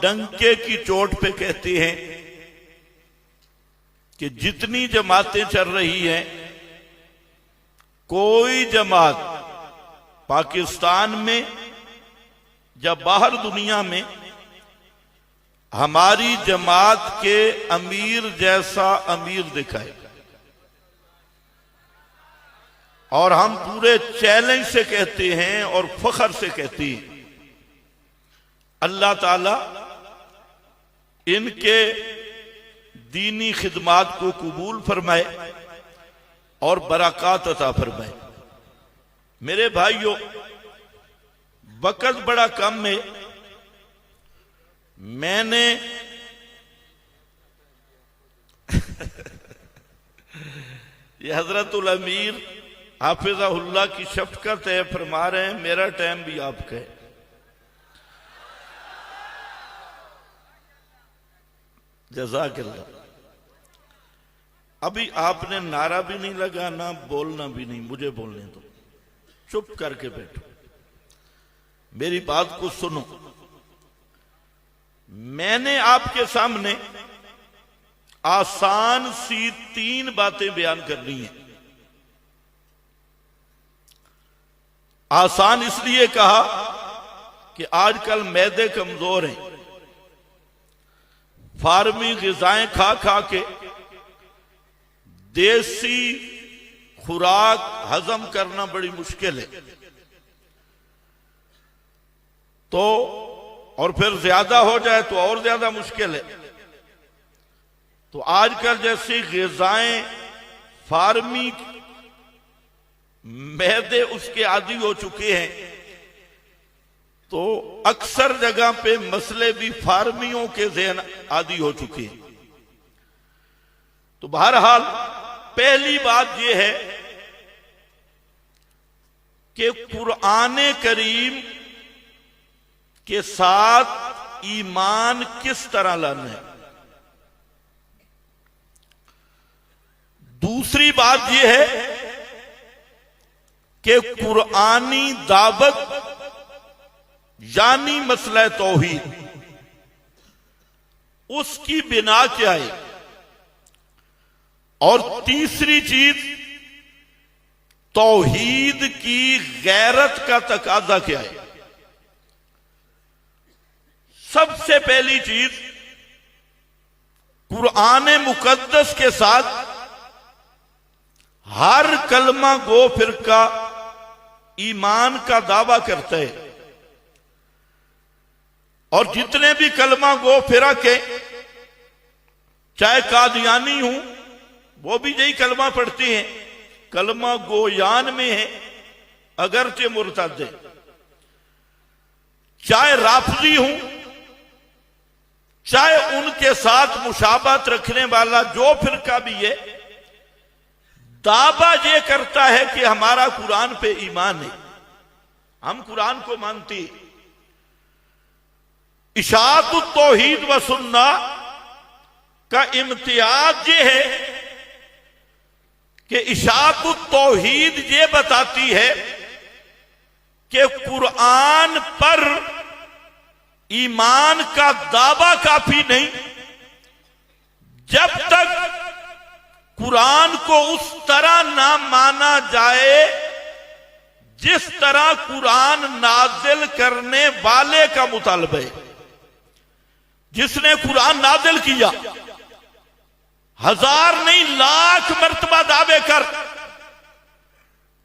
ڈنکے کی چوٹ پہ کہتے ہیں کہ جتنی جماعتیں چل رہی ہیں کوئی جماعت پاکستان میں یا باہر دنیا میں ہماری جماعت کے امیر جیسا امیر دکھائے، اور ہم پورے چیلنج سے کہتے ہیں اور فخر سے کہتے ہیں اللہ تعالی ان کے دینی خدمات کو قبول فرمائے اور برکات عطا فرمائے۔ میرے بھائیو، وقت بڑا کم ہے، میں نے یہ حضرت الامیر حافظہ اللہ کی شفقت ہے، فرما رہے ہیں میرا ٹائم بھی آپ کا ہے۔ جزاک اللہ۔ ابھی آپ نے نعرہ بھی نہیں لگانا، بولنا بھی نہیں، مجھے بولنے دو، چپ کر کے بیٹھو، میری بات کو سنو۔ میں نے آپ کے سامنے آسان سی 3 باتیں بیان کرنی ہیں۔ آسان اس لیے کہا کہ آج کل معدے کمزور ہیں، فارمی غذائیں کھا کھا کے دیسی خوراک ہضم کرنا بڑی مشکل ہے، تو اور پھر زیادہ ہو جائے تو اور زیادہ مشکل ہے۔ تو آج کل جیسی غذائیں فارمی معدے اس کے عادی ہو چکے ہیں، تو اکثر جگہ پہ مسئلے بھی فارمیوں کے ذہن عادی ہو چکے ہیں۔ تو بہرحال پہلی بات یہ ہے کہ قرآن کریم کے ساتھ ایمان کس طرح لانا ہے۔ دوسری بات یہ ہے کہ قرآنی دعوت یعنی مسئلہ توحید، اس کی بنا کیا ہے، اور تیسری چیز توحید کی غیرت کا تقاضا کیا ہے۔ سب سے پہلی چیز، قرآن مقدس کے ساتھ ہر کلمہ گو فرقہ ایمان کا دعویٰ کرتا ہے، اور جتنے بھی کلمہ گو فرق ہیں، چاہے قادیانی ہوں وہ بھی یہی کلمہ پڑھتے ہیں، کلمہ گویان میں ہیں اگرچہ مرتد ہیں، چاہے رافضی ہوں، چاہے ان کے ساتھ مشابہت رکھنے والا جو فرقہ بھی ہے، دعویٰ یہ کرتا ہے کہ ہمارا قرآن پہ ایمان ہے، ہم قرآن کو مانتے ہیں۔ اشاعت التوحید و سنہ کا امتیاز یہ ہے کہ اشاعت التوحید یہ بتاتی ہے کہ قرآن پر ایمان کا دعویٰ کافی نہیں، جب تک قرآن کو اس طرح نہ مانا جائے جس طرح قرآن نازل کرنے والے کا مطالبہ ہے۔ جس نے قرآن نازل کیا، 1000 نہیں لاکھ مرتبہ دعوے کر،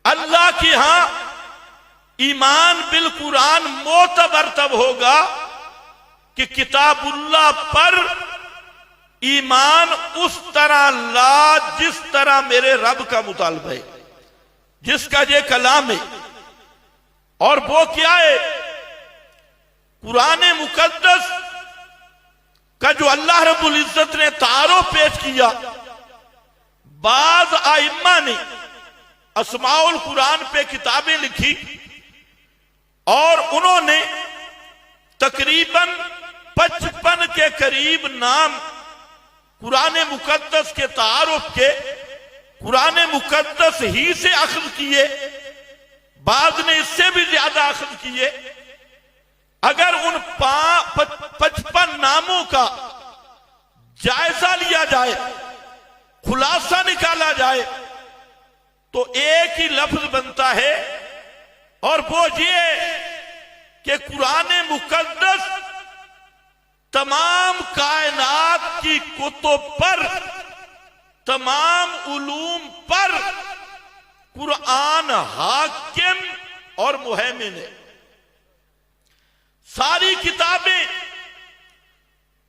اللہ کی ہاں ایمان بالقرآن معتبر تب ہوگا کہ کتاب اللہ پر ایمان اس طرح لا جس طرح میرے رب کا مطالبہ ہے، جس کا یہ کلام ہے۔ اور وہ کیا ہے؟ قرآن مقدس کا جو اللہ رب العزت نے تعارف پیش کیا، بعض ائمہ نے اسماء القرآن پہ کتابیں لکھی، اور انہوں نے تقریباً 55 کے قریب نام قرآن مقدس کے تعارف کے قرآن مقدس ہی سے اخذ کیے، بعض نے اس سے بھی زیادہ اخذ کیے۔ اگر ان 55 کاموں کا جائزہ لیا جائے، خلاصہ نکالا جائے تو ایک ہی لفظ بنتا ہے، اور وہ یہ کہ قرآن مقدس تمام کائنات کی کتب پر، تمام علوم پر قرآن حاکم اور مہیمن ہے۔ ساری کتابیں،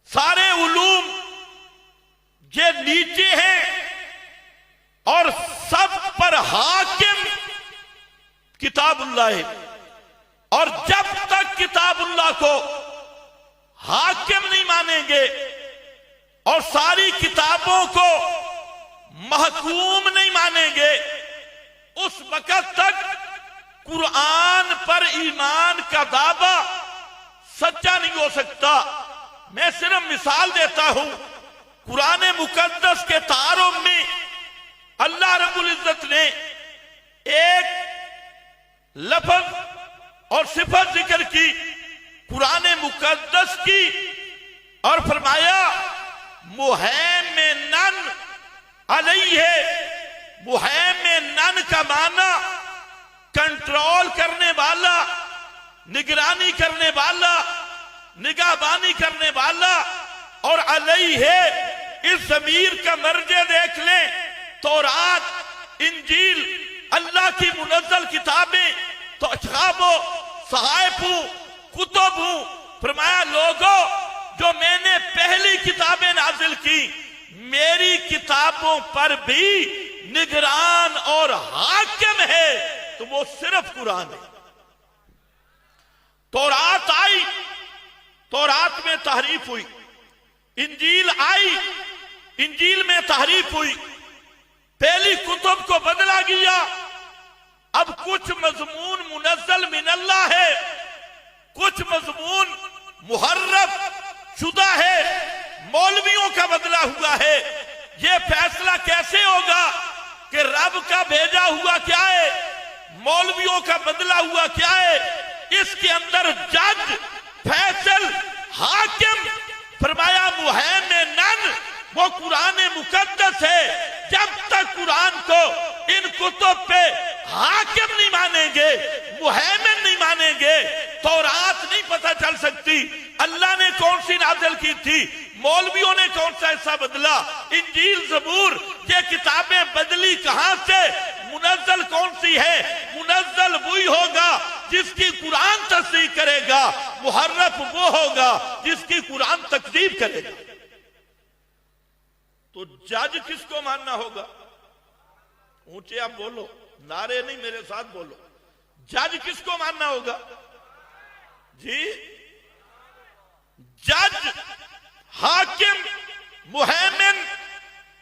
سارے علوم یہ نیچے ہیں، اور سب پر حاکم کتاب اللہ ہے۔ اور جب تک کتاب اللہ کو حاکم نہیں مانیں گے اور ساری کتابوں کو محکوم نہیں مانیں گے، اس وقت تک قرآن پر ایمان کا دعویٰ سچا نہیں ہو سکتا۔ میں صرف مثال دیتا ہوں، قرآن مقدس کے تعارف میں اللہ رب العزت نے ایک لفظ اور صفت ذکر کی قرآن مقدس کی، اور فرمایا مہیمنن علیہ۔ مہیمنن کا معنی کنٹرول کرنے والا، نگرانی کرنے والا، نگہبانی کرنے والا، اور علیہ اس ضمیر کا مرجع دیکھ لیں، تورات، انجیل، اللہ کی منزل کتابیں، تو اصحاب و صحائف ہوں، کتب ہوں۔ فرمایا لوگوں، جو میں نے پہلی کتابیں نازل کی، میری کتابوں پر بھی نگران اور حاکم ہے، تو وہ صرف قرآن ہے۔ تورات آئی، تورات میں تحریف ہوئی، انجیل آئی، انجیل میں تحریف ہوئی، پہلی کتب کو بدلا گیا۔ اب کچھ مضمون منزل من اللہ ہے، کچھ مضمون محرف شدہ ہے، مولویوں کا بدلا ہوا ہے۔ یہ فیصلہ کیسے ہوگا کہ رب کا بھیجا ہوا کیا ہے، مولویوں کا بدلا ہوا کیا ہے؟ اس کے اندر جج، فیصل، حاکم۔ فرمایا مہیمنن، وہ قرآن مقدس ہے۔ جب تک قرآن کو ان کتب پہ حاکم نہیں مانیں گے، مہیمن نہیں مانیں گے، تورات نہیں پتہ چل سکتی اللہ نے کون سی نازل کی تھی، مولویوں نے کون سا حصہ بدلا، انجیل، زبور، یہ کتابیں بدلی کہاں سے، منزل کون سی ہے؟ منزل وہی ہوگا جس کی قرآن تصدیق کرے گا، محرف وہ ہوگا جس کی قرآن تکذیب کرے گا۔ تو جج کس کو ماننا ہوگا؟ اونچے آپ بولو، نعرے نہیں، میرے ساتھ بولو۔ جج کس کو ماننا ہوگا؟ جی، جج، حاکم، مہیمن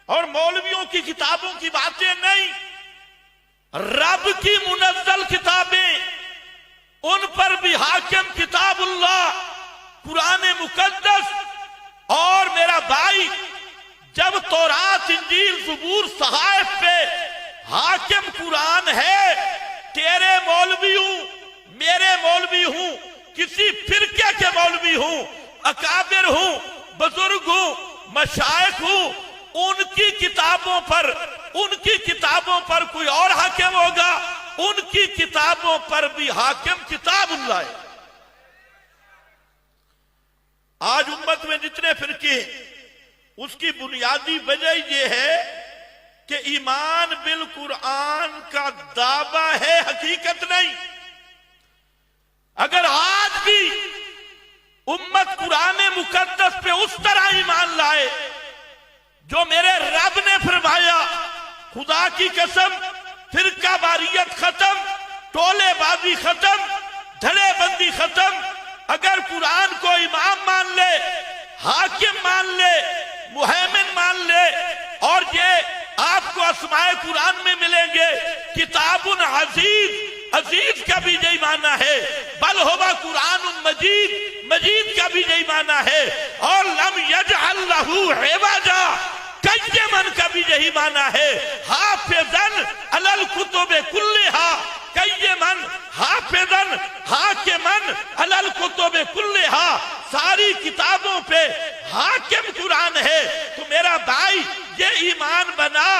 اور مولویوں کی کتابوں کی باتیں نہیں، رب کی منزل کتابیں، ان پر بھی حاکم کتاب اللہ، قرآن مقدس۔ اور میرا بھائی، جب تورات، انجیل، زبور، صحائف پہ حاکم قرآن ہے، تیرے مولوی ہوں، میرے مولوی ہوں، کسی فرقے کے مولوی ہوں، اکابر ہوں، بزرگ ہوں، مشائخ ہوں، ان کی کتابوں پر کوئی اور حاکم ہوگا، ان کی کتابوں پر بھی حاکم کتاب اللہ ہے۔ آج امت میں جتنے فرقے، اس کی بنیادی وجہ یہ ہے کہ ایمان بالقرآن کا دعویٰ ہے، حقیقت نہیں۔ اگر آج بھی امت قرآن مقدس پہ اس طرح ایمان لائے جو میرے رب نے فرمایا، خدا کی قسم، فرقہ واریت ختم، ٹولے بازی ختم، دھڑے بندی ختم۔ اگر قرآن کو امام مان لے، حاکم مان لے، مہیمن مان لے، اور یہ آپ کو اسماء قرآن میں ملیں گے، کتاب عزیز، عزیز کا بھی یہی معنی ہے، بل ہوا قرآن مجید، مجید کا بھی یہی معنی ہے، اور لم یجعل لہ عوجا، قیمن کا بھی یہی معنی ہے، حافظن علی الکتب کلہا، قیمن، حافظن، حاکمن علی الکتب کلہا، ساری کتابوں پہ حاکم قرآن ہے، تو میرا بھائی یہ ایمان بنا،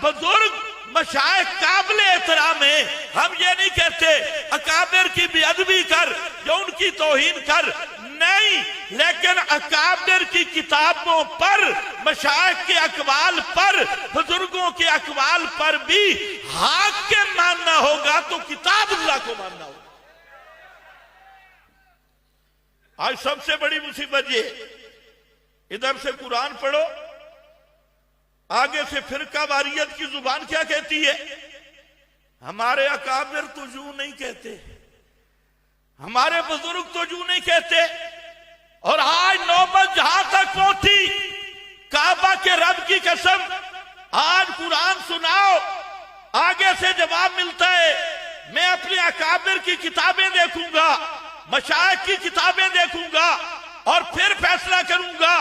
بزرگ مشائخ قابل احترام ہیں، ہم یہ نہیں کہتے اکابر کی بے ادبی کر یا ان کی توہین کر، نہیں، لیکن اکابر کی کتابوں پر، مشائخ کے اقوال پر، بزرگوں کے اقوال پر بھی حاکم ماننا ہوگا تو کتاب اللہ کو ماننا ہوگا۔ آج سب سے بڑی مصیبت یہ، ادھر سے قرآن پڑھو، آگے سے فرقہ واریت کی زبان کیا کہتی ہے؟ ہمارے اکابر تو یوں نہیں کہتے، ہمارے بزرگ تو یوں نہیں کہتے، اور آج نوبت جہاں تک پہنچی، کعبہ کے رب کی قسم، آج قرآن سناؤ، آگے سے جواب ملتا ہے میں اپنے اکابر کی کتابیں دیکھوں گا، مشائخ کی کتابیں دیکھوں گا، اور پھر فیصلہ کروں گا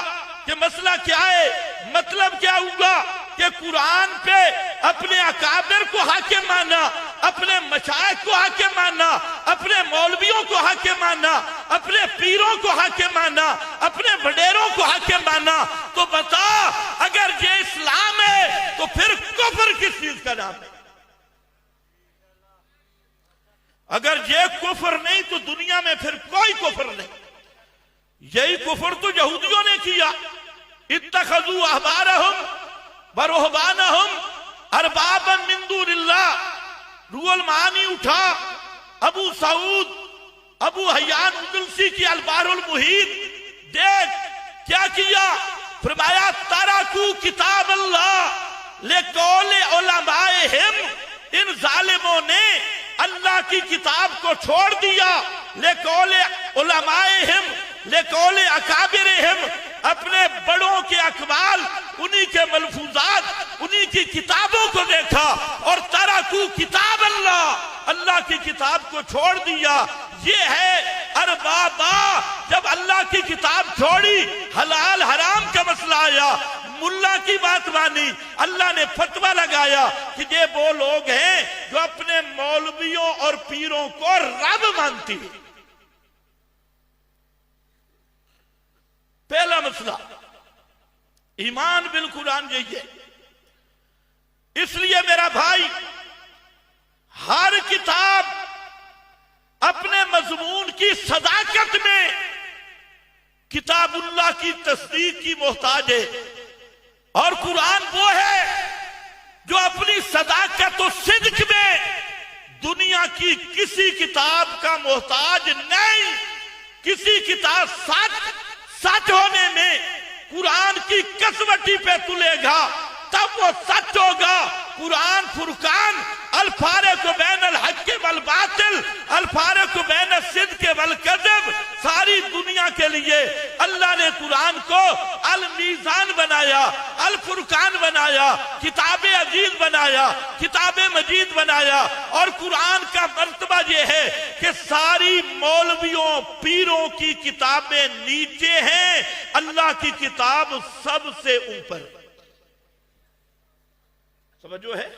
کہ مسئلہ کیا ہے، مطلب کیا ہوگا کہ قرآن پہ اپنے اکابر کو حاکم ماننا، اپنے مشائخ کو حاکم ماننا، اپنے مولویوں کو حاکم ماننا، اپنے پیروں کو حاکم ماننا، اپنے وڈیروں کو حاکم ماننا، تو بتا اگر یہ اسلام ہے تو پھر کفر کس چیز کا نام ہے؟ اگر یہ کفر نہیں تو دنیا میں پھر کوئی کفر نہیں۔ یہی کفر تو یہودیوں نے کیا، اتخذوا احبارہم ورہبانہم اربابا من دون اللہ۔ روح المعانی اٹھا، ابو سعود، ابو حیان اندلسی کی البحر المحیط، دیکھ کیا کیا، فرمایا ترکوا کتاب اللہ لقول علمائہم، ان ظالموں نے اللہ کی کتاب کو چھوڑ دیا، لقول علمائہم، لقول اکابرہم، اپنے بڑوں کے اقوال، انہی کے ملفوظات، انہی کی کتابوں کو دیکھا، اور ترکوا کتاب اللہ، اللہ کی کتاب کو چھوڑ دیا۔ یہ ہے اربابا، جب اللہ کی کتاب چھوڑی، حلال حرام کا مسئلہ آیا، ملا کی بات مانی، اللہ نے فتویٰ لگایا کہ یہ وہ لوگ ہیں جو اپنے مولویوں اور پیروں کو رب مانتی ہیں۔ پہلا مسئلہ ایمان بالقرآن یہی ہے۔ اس لیے میرا بھائی، ہر کتاب اپنے مضمون کی صداقت میں کتاب اللہ کی تصدیق کی محتاج ہے، اور قرآن وہ ہے جو اپنی صداقت و صدق میں دنیا کی کسی کتاب کا محتاج نہیں۔ کسی کتاب سچ ہونے میں قرآن کی کسوٹی پہ تلے گا تب وہ سچ ہوگا۔ قرآن فرقان، الفارق بین الحق والباطل، الفارق بین الصدق والکذب، ساری دنیا کے لیے اللہ نے قرآن کو المیزان بنایا، الفرقان بنایا، کتاب عزیز بنایا، کتاب مجید بنایا۔ اور قرآن کا مرتبہ یہ ہے کہ ساری مولویوں پیروں کی کتابیں نیچے ہیں، اللہ کی کتاب سب سے اوپر۔ سمجھو ہے؟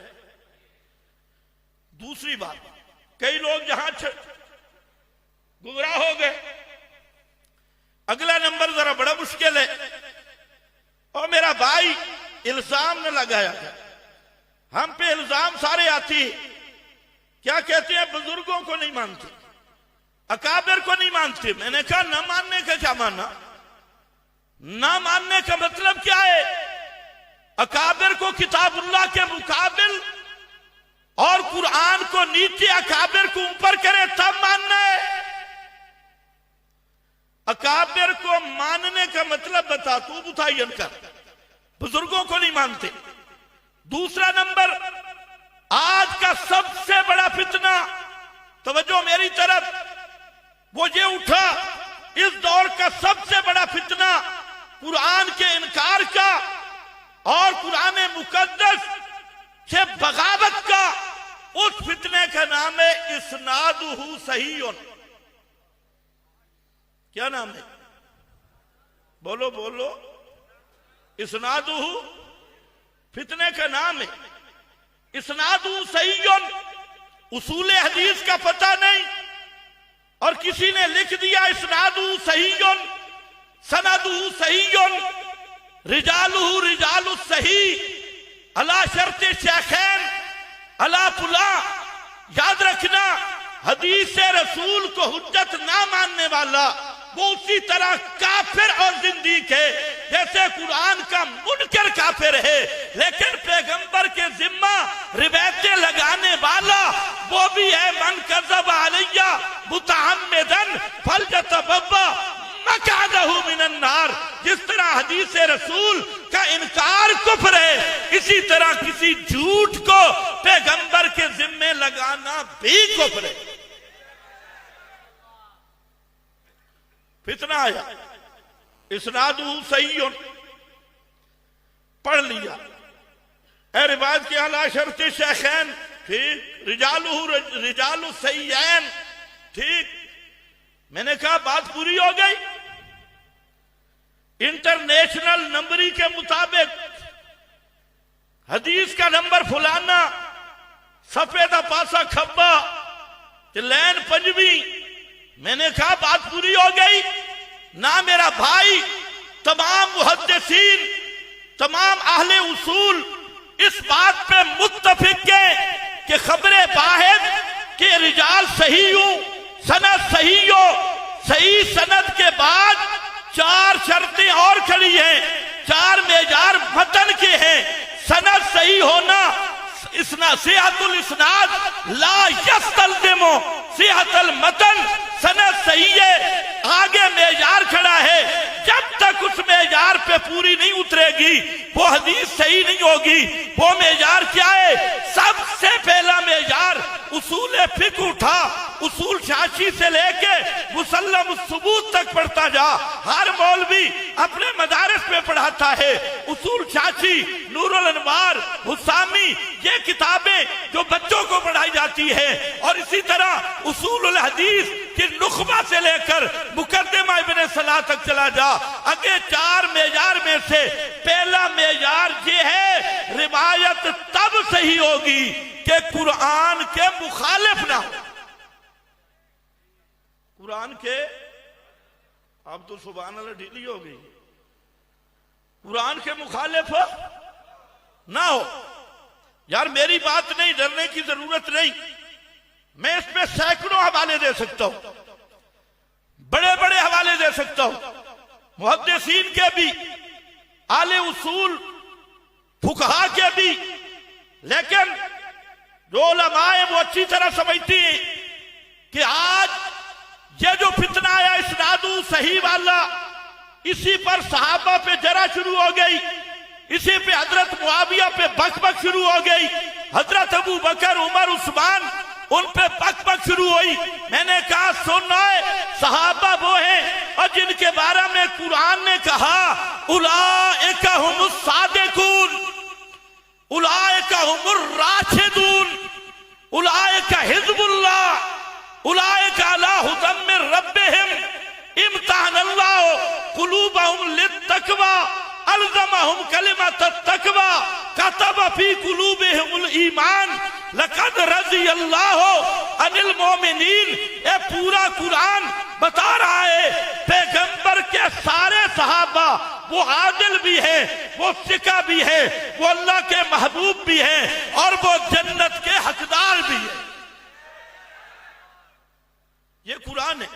دوسری بات، کئی لوگ جہاں گمراہ ہو گئے، اگلا نمبر ذرا بڑا مشکل ہے، اور میرا بھائی الزام نہ لگایا گیا، ہم پہ الزام سارے آتی، کیا کہتے ہیں بزرگوں کو نہیں مانتے، اکابر کو نہیں مانتے۔ میں نے کہا نہ ماننے کا کیا مانا؟ نہ ماننے کا مطلب کیا ہے؟ اکابر کو کتاب اللہ کے مقابل اور قرآن کو نیچے، اکابر کو اوپر کرے تب ماننا ہے۔ اکابر کو ماننے کا مطلب بتا تو متعین کر، بزرگوں کو نہیں مانتے۔ دوسرا نمبر، آج کا سب سے بڑا فتنہ، توجہ میری طرف، وہ یہ اٹھا، اس دور کا سب سے بڑا فتنہ قرآن کے انکار کا اور قرآن مقدس سے بغاوت کا۔ اس فتنے کا نام ہے اسنادہ صحیح۔ کیا نام ہے؟ بولو بولو، اسنادہ، فتنے کا نام ہے اسنادہ صحیح۔ اصول حدیث کا پتہ نہیں، اور کسی نے لکھ دیا اسنادہ صحیح، سندہ صحیح رجالہ رجال الصحیح علی شرط شیخین علی فلاں. یاد رکھنا حدیث رسول کو حجت نہ ماننے والا وہ اسی طرح کافر اور زندیق ہے جیسے قرآن کا منکر کافر ہے، لیکن پیغمبر کے ذمہ روایتیں لگانے والا وہ بھی ہے من کذب علیہ متعمدا فلیتبوأ مقعدہ من النار. جس طرح حدیث رسول کا انکار کفر ہے، اسی طرح کسی جھوٹ کو پیغمبر کے ذمہ لگانا بھی کفر ہے. فتنہ آیا اسنادہ صحیح پڑھ لیا، اے روایت کے علی شرط شیخین ٹھیک، رجال الصحیحین ٹھیک. میں نے کہا بات پوری ہو گئی. انٹرنیشنل نمبری کے مطابق حدیث کا نمبر فلانا، صفحے دا پاسا کھبا لین پنجویں. میں نے کہا بات پوری ہو گئی. نہ میرا بھائی، تمام محدثین، تمام اہل اصول اس بات پہ متفق ہیں کہ خبر واحد کہ رجال صحیح ہوں، سند صحیح ہو. صحیح سند کے بعد 4 شرطیں اور کھڑی ہیں، 4 معیار متن کے ہیں. سند صحیح ہونا صحت الاسناد لا یستلزم صحت المتن. سند صحیح ہے، آگے معیار کھڑا ہے. جب تک اس معیار پہ پوری نہیں اترے گی وہ حدیث صحیح نہیں ہوگی. وہ معیار کیا ہے؟ سب سے پہلا معیار اصول فقہ اٹھا، اصول شاشی سے لے کے مسلم الثبوت تک پڑھتا جا. ہر مولوی اپنے مدارس میں پڑھاتا ہے. اصول شاشی، نور الانوار، حسامی، یہ کتابیں جو بچوں کو پڑھائی جاتی ہے. اور اسی طرح اصول الحدیث کے نخبہ سے لے کر مقدمہ ابن صلاح تک چلا جا. اگے 4 معیار میں سے پہلا معیار یہ ہے روایت تب صحیح ہوگی کہ قرآن کے مخالف نہ ہو. قرآن کے، اب تو سبحان اللہ ڈھیلی ہو گئی، قرآن کے مخالف نہ ہو. یار میری بات نہیں، ڈرنے کی ضرورت نہیں. میں اس پہ سینکڑوں حوالے دے سکتا ہوں، بڑے بڑے حوالے دے سکتا ہوں، محدثین کے بھی، اہل اصول فقہا کے بھی. لیکن جو علماء ہیں وہ اچھی طرح سمجھتی ہیں کہ آج یہ جو فتنہ آیا اسناد صحیح والا، اسی پر صحابہ پہ جرح شروع ہو گئی، اسی پہ حضرت معاویہ پہ بک بک شروع ہو گئی، حضرت ابو بکر، عمر، عثمان، ان پہ بک بک شروع ہوئی. میں نے کہا سننا ہے، صحابہ وہ ہیں اور جن کے بارے میں قرآن نے کہا اولئک ہم الصادقون، اولئک ہم الراشدون، اولئک حزب اللہ، اولئک علی ھدی من ربہم. امتحن اللہ قلوبہم للتقوی، الزمہم کلمۃ التقوی، کتب فی قلوبہم الایمان، لقد رضی اللہ عن المؤمنین. اے پورا قرآن بتا رہا ہے پیغمبر کے سارے صحابہ وہ عادل بھی ہیں، وہ ثقہ بھی ہیں، وہ اللہ کے محبوب بھی ہیں، اور وہ جنت کے حقدار بھی ہیں. یہ قرآن ہے.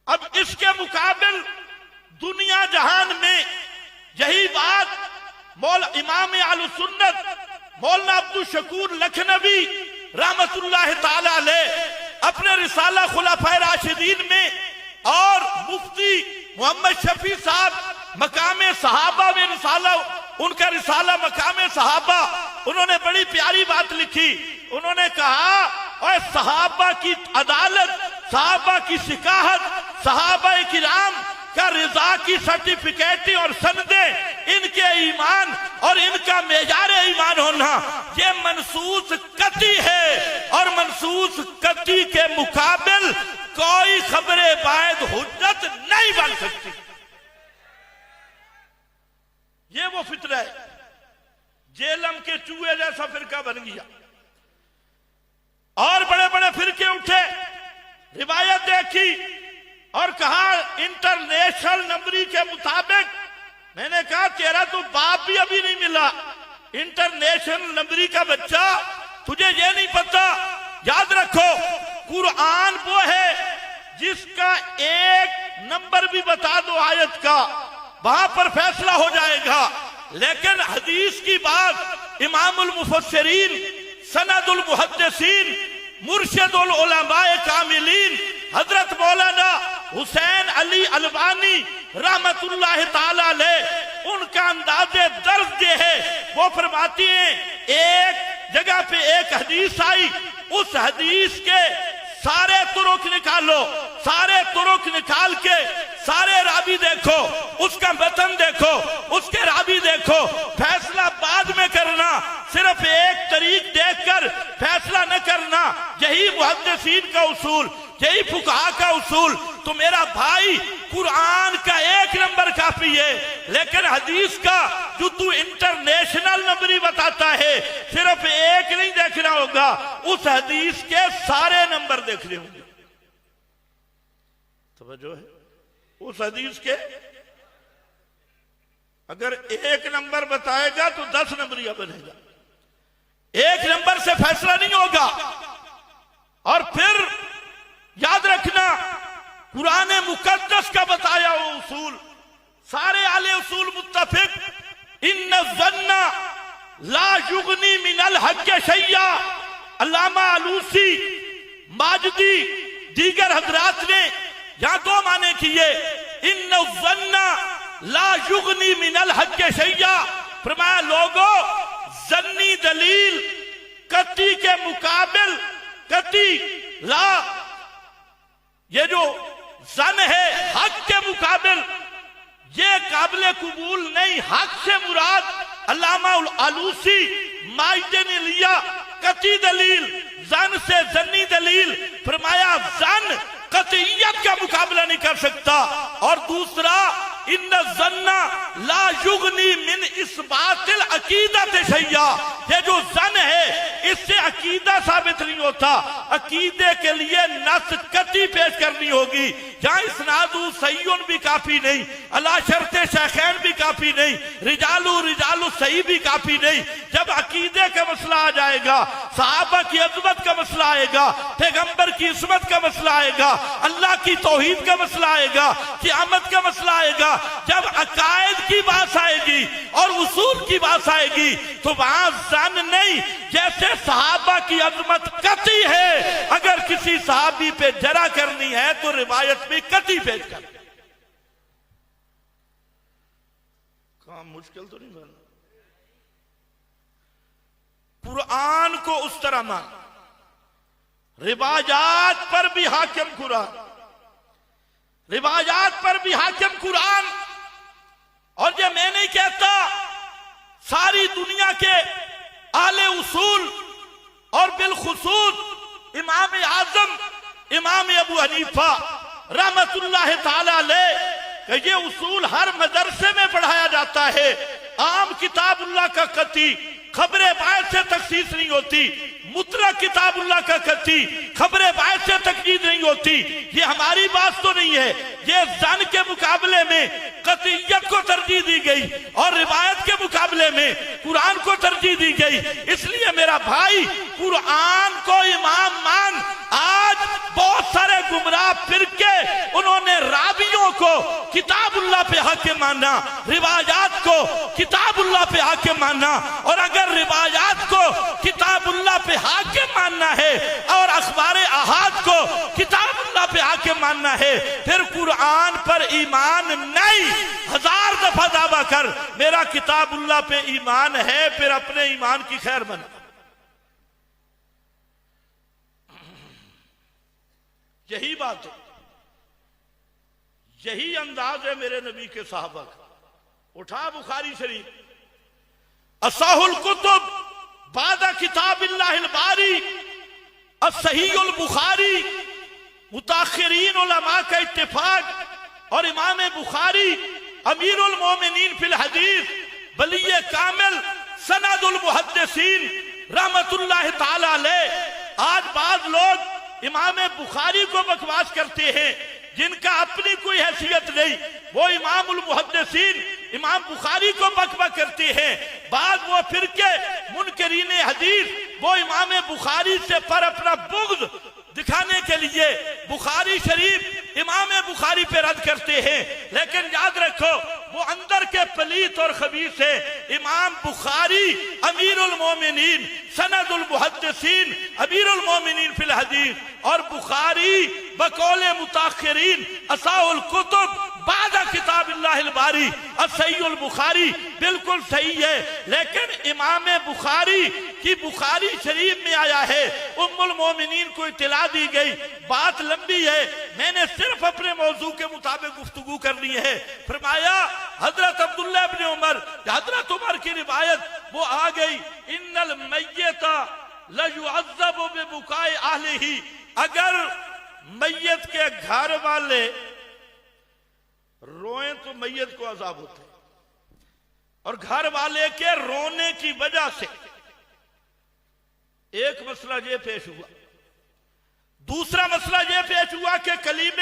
اب اس کے مقابل دنیا جہان میں یہی بات امام اہل سنت مولانا عبدالشکور لکھنوی رحمت اللہ تعالی علیہ اپنے رسالہ خلفائے راشدین میں، اور مفتی محمد شفیع صاحب مقام صحابہ میں رسالہ، ان کا رسالہ مقام صحابہ، انہوں نے بڑی پیاری بات لکھی. انہوں نے کہا اور صحابہ کی عدالت، صحابہ کی ثقافت، صحابہ کرام کا رضا کی سرٹیفکیٹیں اور سندیں، ان کے ایمان اور ان کا معیار ایمان ہونا یہ منصوص قطعی ہے. اور منصوص قطعی کے مقابل کوئی خبر واحد حجت نہیں بن سکتی. یہ وہ فتنہ ہے. جیلم کے چوہے جیسا فرقہ بن گیا اور بڑے بڑے فرقے اٹھے. روایت دیکھی اور کہا انٹرنیشنل نمبری کے مطابق، میں نے کہا تیرا تو باپ بھی ابھی نہیں ملا، انٹرنیشنل نمبری کا بچہ، تجھے یہ نہیں پتا؟ یاد رکھو قرآن وہ ہے جس کا ایک نمبر بھی بتا دو آیت کا، وہاں پر فیصلہ ہو جائے گا۔ لیکن حدیث کی بات امام المفسرین، سند المحدثین، مرشد العلماء کاملین حضرت مولانا حسین علی البانی رحمت اللہ تعالی علیہ، ان کا انداز درس یہ ہے، وہ فرماتی ہیں ایک جگہ پہ ایک حدیث آئی، اس حدیث کے سارے طرق نکالو، سارے طرق نکال کے سارے راوی دیکھو، اس کا متن دیکھو، اس کے راوی دیکھو، فیصلہ بعد میں کرنا، صرف ایک طریق دیکھ کر فیصلہ نہ کرنا۔ یہی محدثین کا اصول، یہی فقہا کا اصول۔ تو میرا بھائی قرآن کا ایک نمبر کافی ہے، لیکن حدیث کا جو تو انٹرنیشنل نمبری بتاتا ہے، صرف ایک نہیں دیکھنا ہوگا، اس حدیث کے سارے نمبر دیکھنے ہوں گے۔ توجہ ہے؟ اس حدیث کے اگر ایک نمبر بتائے گا تو 10 نمبریہ بنے گا، ایک نمبر سے فیصلہ نہیں ہوگا۔ اور پھر یاد رکھنا قرآن مقدس کا بتایا وہ اصول، سارے اہل اصول متفق، ان الظن لا یغنی من الحق شیئا۔ علامہ علوسی، ماجدی، دیگر حضرات نے یہاں دو معنی کیے، ان الظن لا یغنی من الحق شیئا، فرمایا لوگوں ظنی دلیل قطعی کے مقابل، قطعی لا، یہ جو ظن ہے حق کے مقابل یہ قابل قبول نہیں۔ حق سے مراد علامہ علوسی ماجدی نے لیا قطعی دلیل، ظن سے ظنی دلیل، فرمایا ظن قطعیت کا مقابلہ نہیں کر سکتا۔ اور دوسرا ان الظن لا یغنی من اثبات العقیدۃ شیئا، یہ جو ظن ہے اس سے عقیدہ ثابت نہیں ہوتا، عقیدے کے لیے نص قطعی پیش کرنی ہوگی، جہاں اسناد صحیح بھی کافی نہیں، علی شرط شیخین بھی کافی نہیں، رجال صحیح بھی کافی نہیں۔ جب عقیدے کا مسئلہ آ جائے گا، صحابہ کی عظمت کا مسئلہ آئے گا، پیغمبر کی عصمت کا مسئلہ آئے گا، اللہ کی توحید کا مسئلہ آئے گا، قیامت کا مسئلہ آئے گا، جب عقائد کی بات آئے گی اور اصول کی بات آئے گی تو وہاں ظن نہیں۔ جیسے صحابہ کی عظمت قطعی ہے، اگر کسی صحابی پہ جرح کرنی ہے تو روایت میں قطعی پیش کر۔ کام مشکل تو نہیں بنا؟ قرآن کو اس طرح مان، روایات پر بھی حاکم قرآن، روایات پر بھی حاکم قرآن۔ اور یہ میں نہیں کہتا، ساری دنیا کے اہل اصول اور بالخصوص امام اعظم امام ابو حنیفہ رحمت اللہ تعالی علیہ کہ یہ اصول ہر مدرسے میں پڑھایا جاتا ہے۔ عام کتاب اللہ کا قطعی خبر باعث سے تخصیص نہیں ہوتی، مطلق کتاب اللہ کا قطعی خبر باعث سے تقیید نہیں ہوتی۔ یہ ہماری بات تو نہیں ہے، یہ ظن کے مقابلے میں قطعیت کو ترجیح دی گئی اور روایت کے مقابلے میں قرآن کو ترجیح دی گئی۔ اس لیے میرا بھائی قرآن کو امام مان۔ آج بہت سارے گمراہ فرقے انہوں نے راویوں کو کتاب اللہ پہ حاکم مانا، روایات کو کتاب اللہ پہ حاکم مانا۔ اور اگر روایات کو کتاب اللہ پہ حاکم ماننا ہے اور اخبار احاد کو کتاب اللہ پہ حاکم ماننا ہے، پھر قرآن پر ایمان نہیں۔ 1000 دفعہ دعویٰ کر میرا کتاب اللہ پہ ایمان ہے، پھر اپنے ایمان کی خیر بنا۔ یہی بات ہے، یہی انداز ہے میرے نبی کے صحابہ کا۔ اٹھا بخاری شریف، اصح الکتب بعد کتاب اللہ الباری الصحیح البخاری، متاخرین علماء کا اتفاق، اور امام بخاری امیر المومنین فی الحدیث، ولی کامل، سند المحدثین رحمت اللہ تعالی علیہ۔ آج بعض لوگ امام بخاری کو بکواس کرتے ہیں، جن کا اپنی کوئی حیثیت نہیں، وہ امام المحدثین امام بخاری کو بک کرتے ہیں۔ بعد وہ فرقے منکرین حدیث وہ امام بخاری سے پر اپنا بغض دکھانے کے لیے بخاری شریف امام بخاری پہ رد کرتے ہیں، لیکن یاد رکھو وہ اندر کے پلیت اور خبیث ہیں۔ امام بخاری امیر المومنین سند المحدثین امیر المومنین فی الحدیث، اور بخاری بقول متاخرین اصح الکتب بعد کتاب اللہ الباری صحیح البخاری بالکل صحیح ہے، لیکن امام بخاری کی بخاری شریف میں آیا ہے، ام المومنین کو اطلاع دی گئی، بات لمبی ہے، میں نے صرف اپنے موضوع کے مطابق گفتگو کرنی ہے۔ فرمایا حضرت عبداللہ ابن عمر، حضرت عمر کی روایت وہ آ گئی، ان المیت لیعذب ببکاء اہلہ، اگر میت کے گھر والے روئیں تو میت کو عذاب ہوتا ہے، اور گھر والے کے رونے کی وجہ سے ایک مسئلہ یہ پیش ہوا۔ دوسرا مسئلہ یہ پیش ہوا کہ کلیب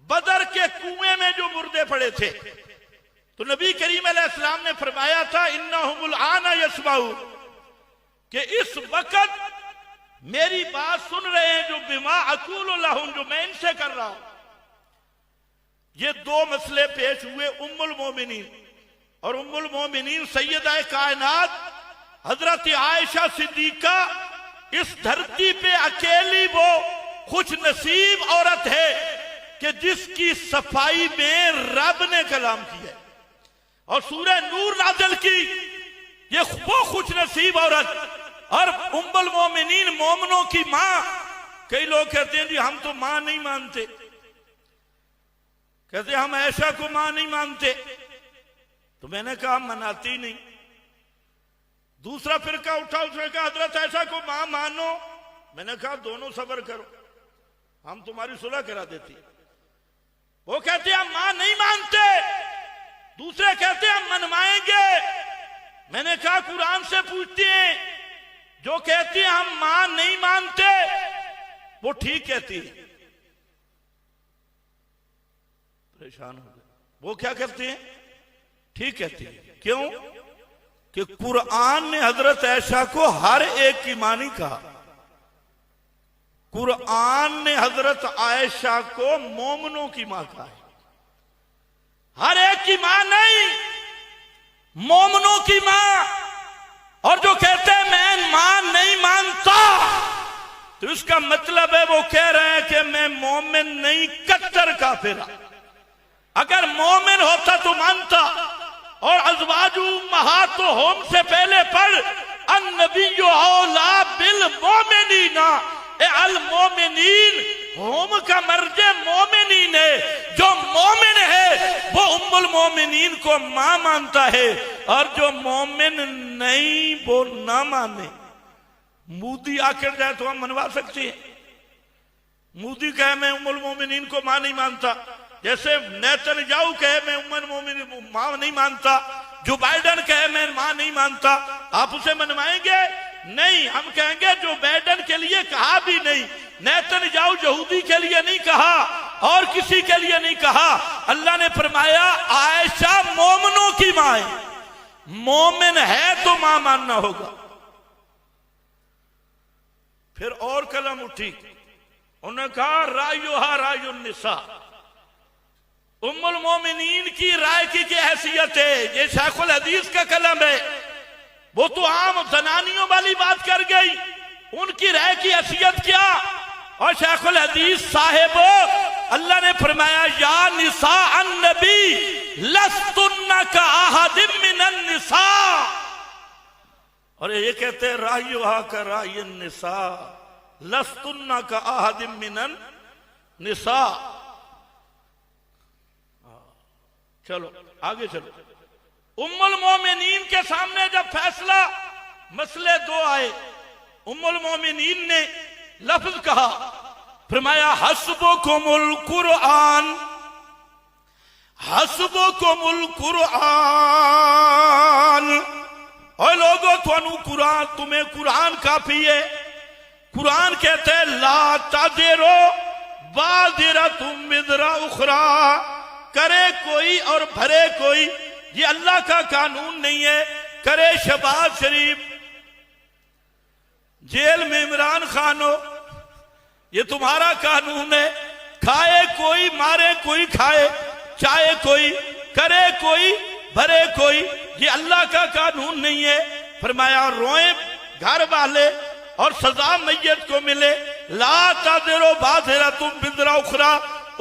بدر کے کنویں میں جو مردے پڑے تھے، تو نبی کریم علیہ السلام نے فرمایا تھا انہم الآن یسمعون، کہ اس وقت میری بات سن رہے ہیں جو بما اقول لہم، جو میں ان سے کر رہا ہوں۔ یہ دو مسئلے پیش ہوئے ام المومنین، اور ام المومنین سیدہ کائنات حضرت عائشہ صدیقہ اس دھرتی پہ اکیلی وہ خوش نصیب عورت ہے کہ جس کی صفائی میں رب نے کلام کیا ہے اور سورہ نور نازل کی، یہ وہ خوش نصیب عورت، اور ام المومنین مومنوں کی ماں۔ کئی لوگ کہتے ہیں جی ہم تو ماں نہیں مانتے، کہتے ہم عائشہ کو ماں نہیں مانتے، تو میں نے کہا ہم مناتی نہیں۔ دوسرا فرقہ اٹھا، اس نے کہا حضرت عائشہ کو ماں مانو، میں نے کہا دونوں صبر کرو، ہم تمہاری صلح کرا دیتی۔ وہ کہتے ہیں ہم ماں نہیں مانتے، دوسرے کہتے ہیں ہم منوائیں گے۔ میں نے کہا قرآن سے پوچھتے ہیں، جو کہتی ہیں ہم ماں نہیں مانتے وہ ٹھیک کہتی ہے۔ پریشان ہو گئے، وہ کیا کہتے ہیں؟ ٹھیک کہتی ہے۔ کیوں؟ کہ قرآن نے حضرت عائشہ کو ہر ایک کی ماں نہیں کہا، قرآن نے حضرت عائشہ کو مومنوں کی ماں کہا ہے، ہر ایک کی ماں نہیں، مومنوں کی ماں۔ اور جو کہتے ہیں میں ماں نہیں مانتا، تو اس کا مطلب ہے وہ کہہ رہے ہیں کہ میں مومن نہیں، کٹر کافر۔ اگر مومن ہوتا تو مانتا، اور ازواج امہاتہم سے پہلے پڑھ النبی اولیٰ بالمومنین، المومنین ہم کا مرجع مومنین ہے، جو مومن ہے وہ ام المومنین کو ماں مانتا ہے، اور جو مومن نہیں وہ نہ مانے۔ مودی آ کر جائے تو ہم منوا سکتے ہیں، مودی کہے میں ام المومنین کو ماں نہیں مانتا، جیسے نیتن یاہو کہے میں ام المومنین ماں نہیں مانتا، جو بائیڈن کہے میں ماں نہیں مانتا، آپ اسے منوائیں گے؟ نہیں، ہم کہیں گے جو بائیڈن کے لیے کہا بھی نہیں، نیتن یاہو یہودی کے لیے نہیں کہا، اور کسی کے لیے نہیں کہا، اللہ نے فرمایا عائشہ مومنوں کی ماں ہے، مومن ہے تو ماں ماننا ہوگا۔ پھر اور کلم اٹھی، انہوں نے کہا رائیوہا رائیو النساء، ام المومنین کی رائے کی حیثیت ہے، یہ شیخ الحدیث کا کلم ہے، وہ تو عام زنانیوں والی بات کر گئی، ان کی رائے کی حیثیت کیا؟ اور شیخ الحدیث صاحب اللہ نے فرمایا یا نساء النبی لستن کاحد من النساء، اور یہ کہتے ہیں رائیوہا کا رائی النساء لستن کاحد من النساء۔ چلو آگے چلو، ام المومنین کے سامنے جب فیصلہ مسئلے دو آئے، ام المومنین نے لفظ کہا، فرمایا حسبکم القرآن، حسبکم القرآن، اے لوگو تمہیں قرآن کافی ہے۔ قرآن کہتے ہیں لا تذرو وازرۃ وزر اخری، کرے کوئی اور بھرے کوئی، یہ اللہ کا قانون نہیں ہے۔ کرے شہباز شریف جیل میں عمران خان ہو، یہ تمہارا قانون ہے۔ کھائے کوئی مارے کوئی کھائے، چاہے کوئی، کرے کوئی بھرے کوئی، یہ اللہ کا قانون نہیں ہے۔ فرمایا روئیں گھر والے اور سزا میت کو ملے۔ لا تذر وازرۃ وزر اخری،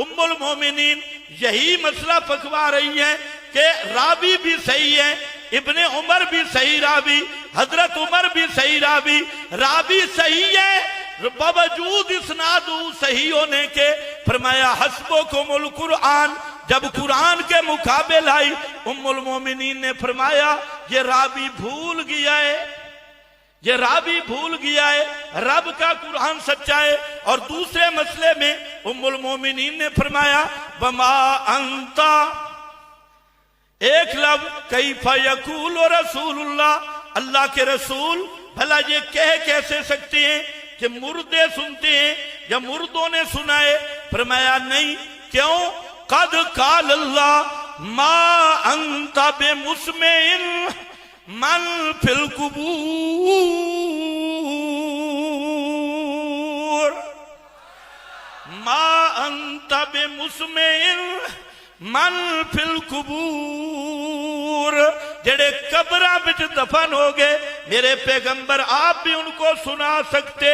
ام المومنین یہی مسئلہ پکوا رہی ہیں کہ راوی بھی صحیح ہے، ابن عمر بھی صحیح راوی، حضرت عمر بھی صحیح راوی، راوی صحیح ہے باوجود اسناد صحیح ہونے کے۔ فرمایا حسبکم القرآن، جب قرآن کے مقابل آئی ام المومنین نے فرمایا یہ راوی بھول گیا ہے، یہ راوی بھول گیا ہے، رب کا قرآن سچا ہے۔ اور دوسرے مسئلے میں ام المومنین نے فرمایا وما انتا، ایک لفظ کیف یقول رسول اللہ، اللہ کے رسول بھلا یہ کہہ کیسے سکتے ہیں کہ مردے سنتے ہیں یا مردوں نے سنائے؟ فرمایا نہیں، کیوں؟ قد قال اللہ ما انت بمسمع من فی القبور، ما انت بمسمع من فی القبور، جڑے قبراں وچ دفن ہو گئے میرے پیغمبر آپ بھی ان کو سنا سکتے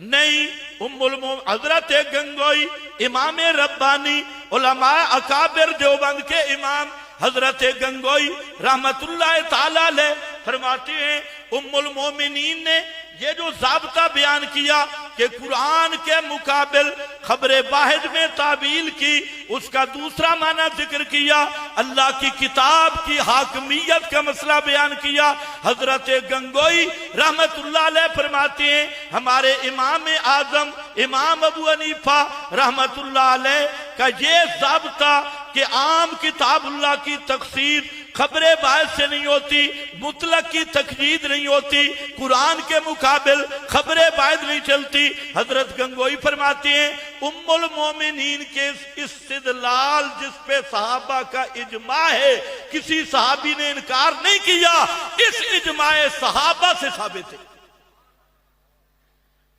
نہیں۔ ام حضرت گنگوئی امام ربانی، علماء اکابر دیوبند کے امام حضرت گنگوئی رحمت اللہ تعالی علیہ فرماتے ہیں ام المومنین نے یہ جو ضابطہ بیان کیا کہ قرآن کے مقابل خبر واحد میں تعویل کی، اس کا دوسرا معنی ذکر کیا، اللہ کی کتاب کی حاکمیت کا مسئلہ بیان کیا۔ حضرت گنگوئی رحمت اللہ علیہ فرماتے ہیں ہمارے امام اعظم امام ابو حنیفہ رحمت اللہ علیہ کا یہ ضابطہ کہ عام کتاب اللہ کی تخصیص خبر باعث سے نہیں ہوتی، مطلق کی تقیید نہیں ہوتی، قرآن کے مقابل خبر باعث نہیں چلتی۔ حضرت گنگوئی فرماتے ہیں ام المومنین کے استدلال جس پہ صحابہ کا اجماع ہے، کسی صحابی نے انکار نہیں کیا، اس اجماع صحابہ سے ثابت ہے۔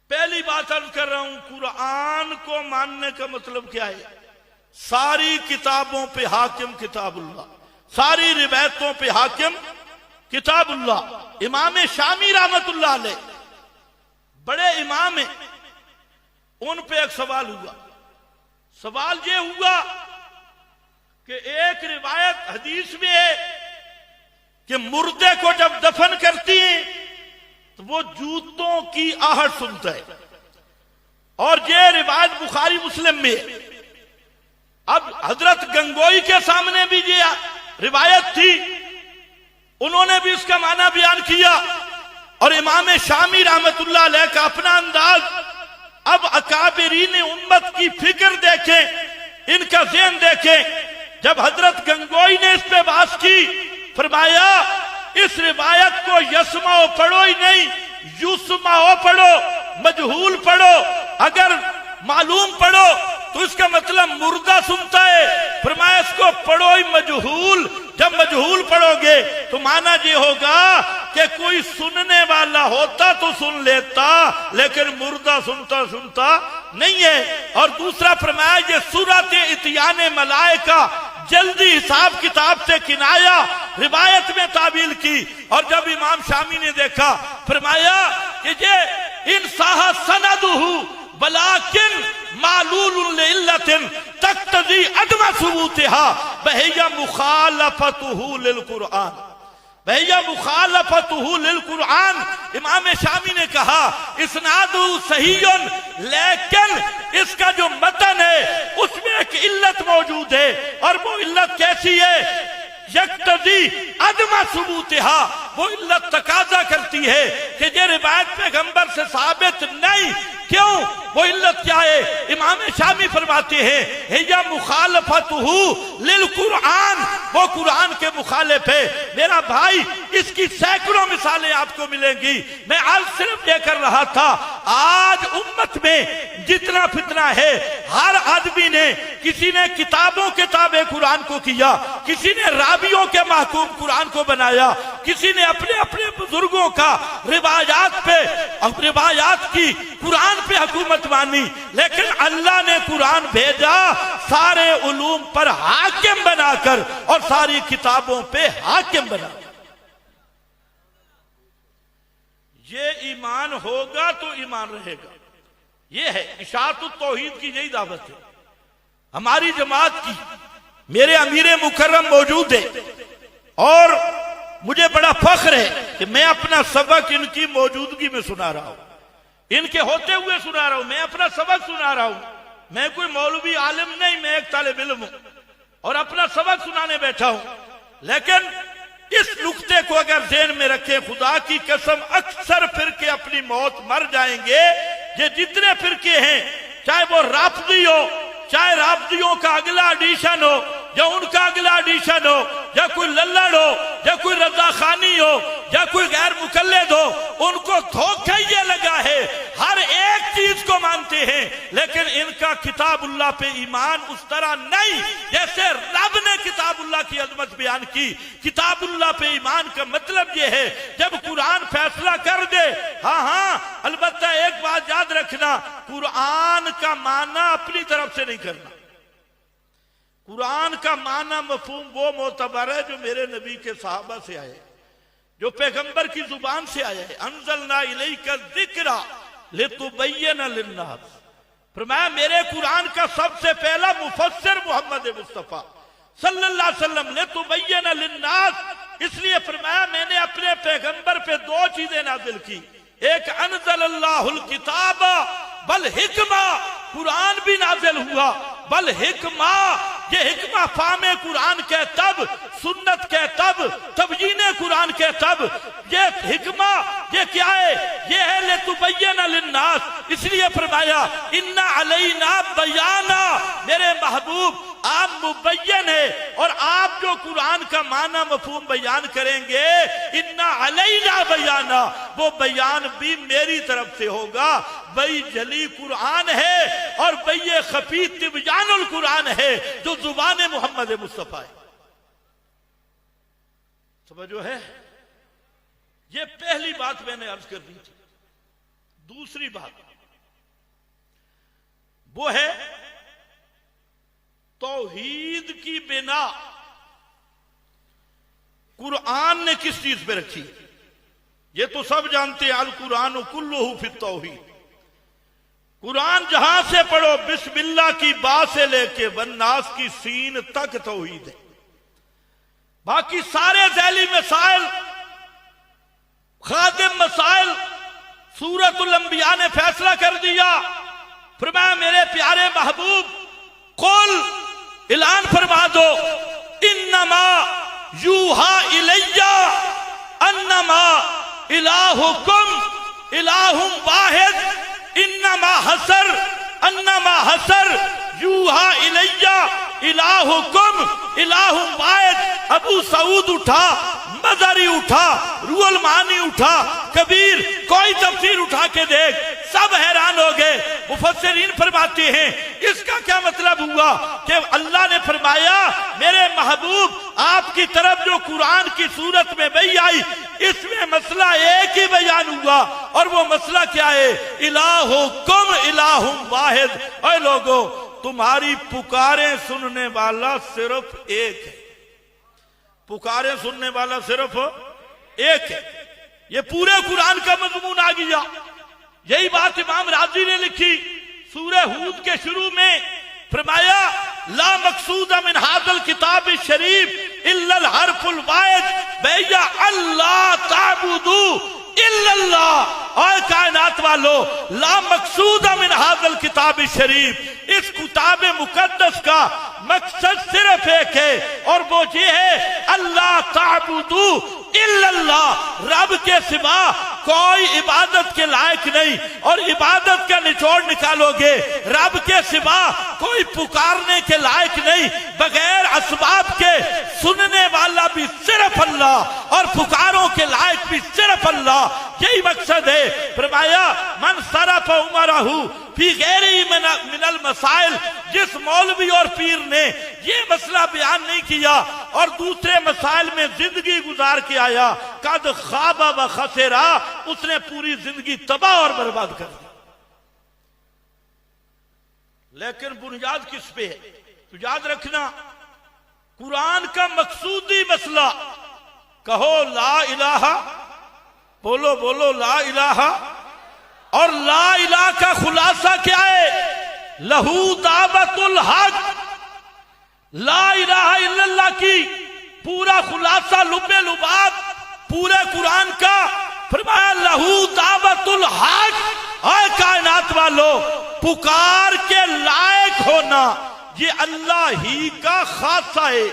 پہلی بات عرض کر رہا ہوں، قرآن کو ماننے کا مطلب کیا ہے؟ ساری کتابوں پہ حاکم کتاب اللہ، ساری روایتوں پہ حاکم کتاب اللہ۔ امام شامی رحمت اللہ علیہ بڑے امام ہیں، ان پہ ایک سوال ہوا۔ سوال یہ ہوا کہ ایک روایت حدیث میں ہے کہ مردے کو جب دفن کرتی ہیں تو وہ جوتوں کی آہٹ سنتا ہے، اور یہ روایت بخاری مسلم میں ہے۔ اب حضرت گنگوئی کے سامنے بھی یہ روایت تھی، انہوں نے بھی اس کا معنی بیان کیا، اور امام شامی رحمت اللہ علیہ کا اپنا انداز۔ اب اکابرین امت کی فکر دیکھیں، ان کا ذہن دیکھیں۔ جب حضرت گنگوئی نے اس پہ بحث کی، فرمایا اس روایت کو یسمعو پڑھو ہی نہیں، یسمعو پڑھو، مجہول پڑھو، اگر معلوم پڑھو تو اس کا مطلب مردہ سنتا ہے۔ فرمایا اس کو پڑھو ہی مجہول، جب مجہول پڑھو گے تو معنی یہ ہوگا کہ کوئی سننے والا ہوتا تو سن لیتا، لیکن مردہ سنتا نہیں ہے۔ اور دوسرا فرمایا یہ سورۃ اتیان ملائکہ، جلدی حساب کتاب سے کنایا روایت میں تعبیل کی۔ اور جب امام شامی نے دیکھا، فرمایا کہ یہ انصاح سندہ بلاکن معلول لعلت تقتضی عدم ثبوتها بہی مخالفتہ للقرآن، بہی مخالفتہ للقرآن۔ امام شامی نے کہا اسناد صحیح، لیکن اس کا جو متن ہے اس میں ایک علت موجود ہے، اور وہ علت کیسی ہے؟ یقتضی عدم ثبوتها، وہ علت تقاضا کرتی ہے کہ یہ روایت پیغمبر سے ثابت نہیں۔ کیوں؟ وہ علت کیا ہے؟ امام شامی فرماتے ہیں ہی مخالفتہ للقرآن، وہ قرآن کے مخالف ہے۔ میرا بھائی اس کی سینکڑوں مثالیں آپ کو ملیں گی، میں آج صرف یہ کر رہا تھا۔ آج امت میں جتنا فتنہ ہے، ہر آدمی نے، کسی نے کتابوں کے تابع قرآن کو کیا، کسی نے راویوں کے محکوم قرآن کو بنایا، کسی نے اپنے اپنے بزرگوں کا روایات کی قرآن پہ حکومت مانی، لیکن اللہ نے قرآن بھیجا سارے علوم پر حاکم بنا کر اور ساری کتابوں پہ حاکم بنا کر۔ یہ ایمان ہوگا تو ایمان رہے گا، یہ ہے اشاعت التوحید کی، یہی دعوت ہے ہماری جماعت کی۔ میرے امیر مکرم موجود ہے اور مجھے بڑا فخر ہے کہ میں اپنا سبق ان کی موجودگی میں سنا رہا ہوں، ان کے ہوتے ہوئے سنا رہا ہوں، میں اپنا سبق سنا رہا ہوں۔ میں کوئی مولوی عالم نہیں، میں ایک طالب علم ہوں اور اپنا سبق سنانے بیٹھا ہوں۔ لیکن اس نقطے کو اگر ذہن میں رکھیں، خدا کی قسم اکثر فرقے اپنی موت مر جائیں گے۔ یہ جتنے فرقے ہیں، چاہے وہ رافضی ہو، چاہے رافضیوں کا اگلا ایڈیشن ہو یا ان کا اگلا ایڈیشن ہو، یا کوئی للڑ ہو، یا کوئی رضا خانی ہو، یا کوئی غیر مقلد ہو، ان کو دھوکہ یہ لگا ہے، ہر ایک چیز کو مانتے ہیں، لیکن ان کا کتاب اللہ پہ ایمان اس طرح نہیں جیسے رب نے کتاب اللہ کی عظمت بیان کی۔ کتاب اللہ پہ ایمان کا مطلب یہ ہے جب قرآن فیصلہ کر دے، ہاں البتہ ایک بات یاد رکھنا، قرآن کا معنی اپنی طرف سے نہیں کرنا۔ قرآن کا معنی مفہوم وہ معتبر ہے جو میرے نبی کے صحابہ سے آئے، جو پیغمبر کی زبان سے آیا ہے۔ انزلنا الیک الذکر لتبین للناس، فرمایا میرے قرآن کا سب سے پہلا مفسر محمد مصطفیٰ صلی اللہ علیہ وسلم، لتبین للناس، اس لیے فرمایا میں نے اپنے پیغمبر پہ دو چیزیں نازل کی، ایک انزل اللہ الکتاب بالحکمہ، قرآن بھی نازل ہوا، بالحکمہ، یہ حکمہ فہم قرآن کے تب، سنت کے تب، تبیین قرآن کے تب، یہ حکمہ یہ کیا ہے؟ یہ ہے لتبین للناس، اس لیے فرمایا ان علینا بیانا، میرے محبوب آپ مبین ہے، اور آپ جو قرآن کا معنی مفہوم بیان کریں گے، ان علینا بیانا، وہ بیان بھی میری طرف سے ہوگا۔ بھئی جلی قرآن ہے اور بھئی خفی تبیان القرآن ہے جو زبان محمد مصطفیٰ ہے۔ سمجھو ہے؟ یہ پہلی بات میں نے عرض کر دی تھی۔ دوسری بات وہ ہے توحید کی بنا قرآن نے کس چیز پہ رکھی؟ یہ تو سب جانتے ہیں، القرآن کلہ فی التوحید، قرآن جہاں سے پڑھو بسم اللہ کی با سے لے کے والناس کی سین تک توحید ہے۔ باقی سارے ذیلی مسائل، خادم مسائل، سورۃ الانبیاء نے فیصلہ کر دیا۔ فرمایا میرے پیارے محبوب قل، اعلان فرما دو، انما یوحا الیہ انما الہکم الہ واحد، انما حسر یوحا الیہ الہکم الہ واحد۔ ابو سعود اٹھا، مظہری اٹھا، روح المعانی اٹھا، کبیر کوئی تفسیر اٹھا کے دیکھ، سب حیران ہو گئے۔ مفسرین فرماتے ہیں اس کا کیا مطلب ہوا کہ اللہ نے فرمایا میرے محبوب آپ کی طرف جو قرآن کی صورت میں وحی آئی، اس میں مسئلہ ایک ہی بیان ہوا، اور وہ مسئلہ کیا ہے؟ الہکم الہ واحد۔ اے لوگو، تمہاری پکاریں سننے والا صرف ایک ہے، پکاریں سننے والا صرف ایک ہے۔ یہ پورے قرآن کا مضمون آ گیا۔ یہی بات امام راضی نے لکھی سورہ ہود کے شروع میں، فرمایا لا مقصود من هذا الكتاب الشریف الا الحرف الواحد بیا اللہ تعبدوا الا اللہ۔ اے کائنات والو، لا مقصود من هذا الكتاب الشریف، اس کتاب مقدس کا مقصد صرف ایک ہے، اور وہ یہ ہے اللہ تعبدو الا اللہ، رب کے سوا کوئی عبادت کے لائق نہیں، اور عبادت کا نچوڑ نکالو گے رب کے سوا کوئی پکارنے کے لائق نہیں، بغیر اسباب کے سننے والا بھی صرف اللہ اور پکاروں کے لائق بھی صرف اللہ، یہی مقصد ہے۔ فرمایا من صرف عمرہ فی غیری من المسائل، جس مولوی اور پیر نے یہ مسئلہ بیان نہیں کیا اور دوسرے مسائل میں زندگی گزار کے آیا، قد خواب و خسرا، اس نے پوری زندگی تباہ اور برباد کر دی۔ لیکن بنیاد کس پہ ہے؟ تو یاد رکھنا قرآن کا مقصودی مسئلہ، کہو لا الہ، بولو بولو لا الہ، اور لا الہ کا خلاصہ کیا ہے؟ لہو دعوت الحق، لا الہ الا اللہ کی پورا خلاصہ لب لباب پورے قرآن کا، فرمایا لہو دعوت الحق، اے کائنات والو پکار کے لائق ہونا یہ اللہ ہی کا خاصہ ہے،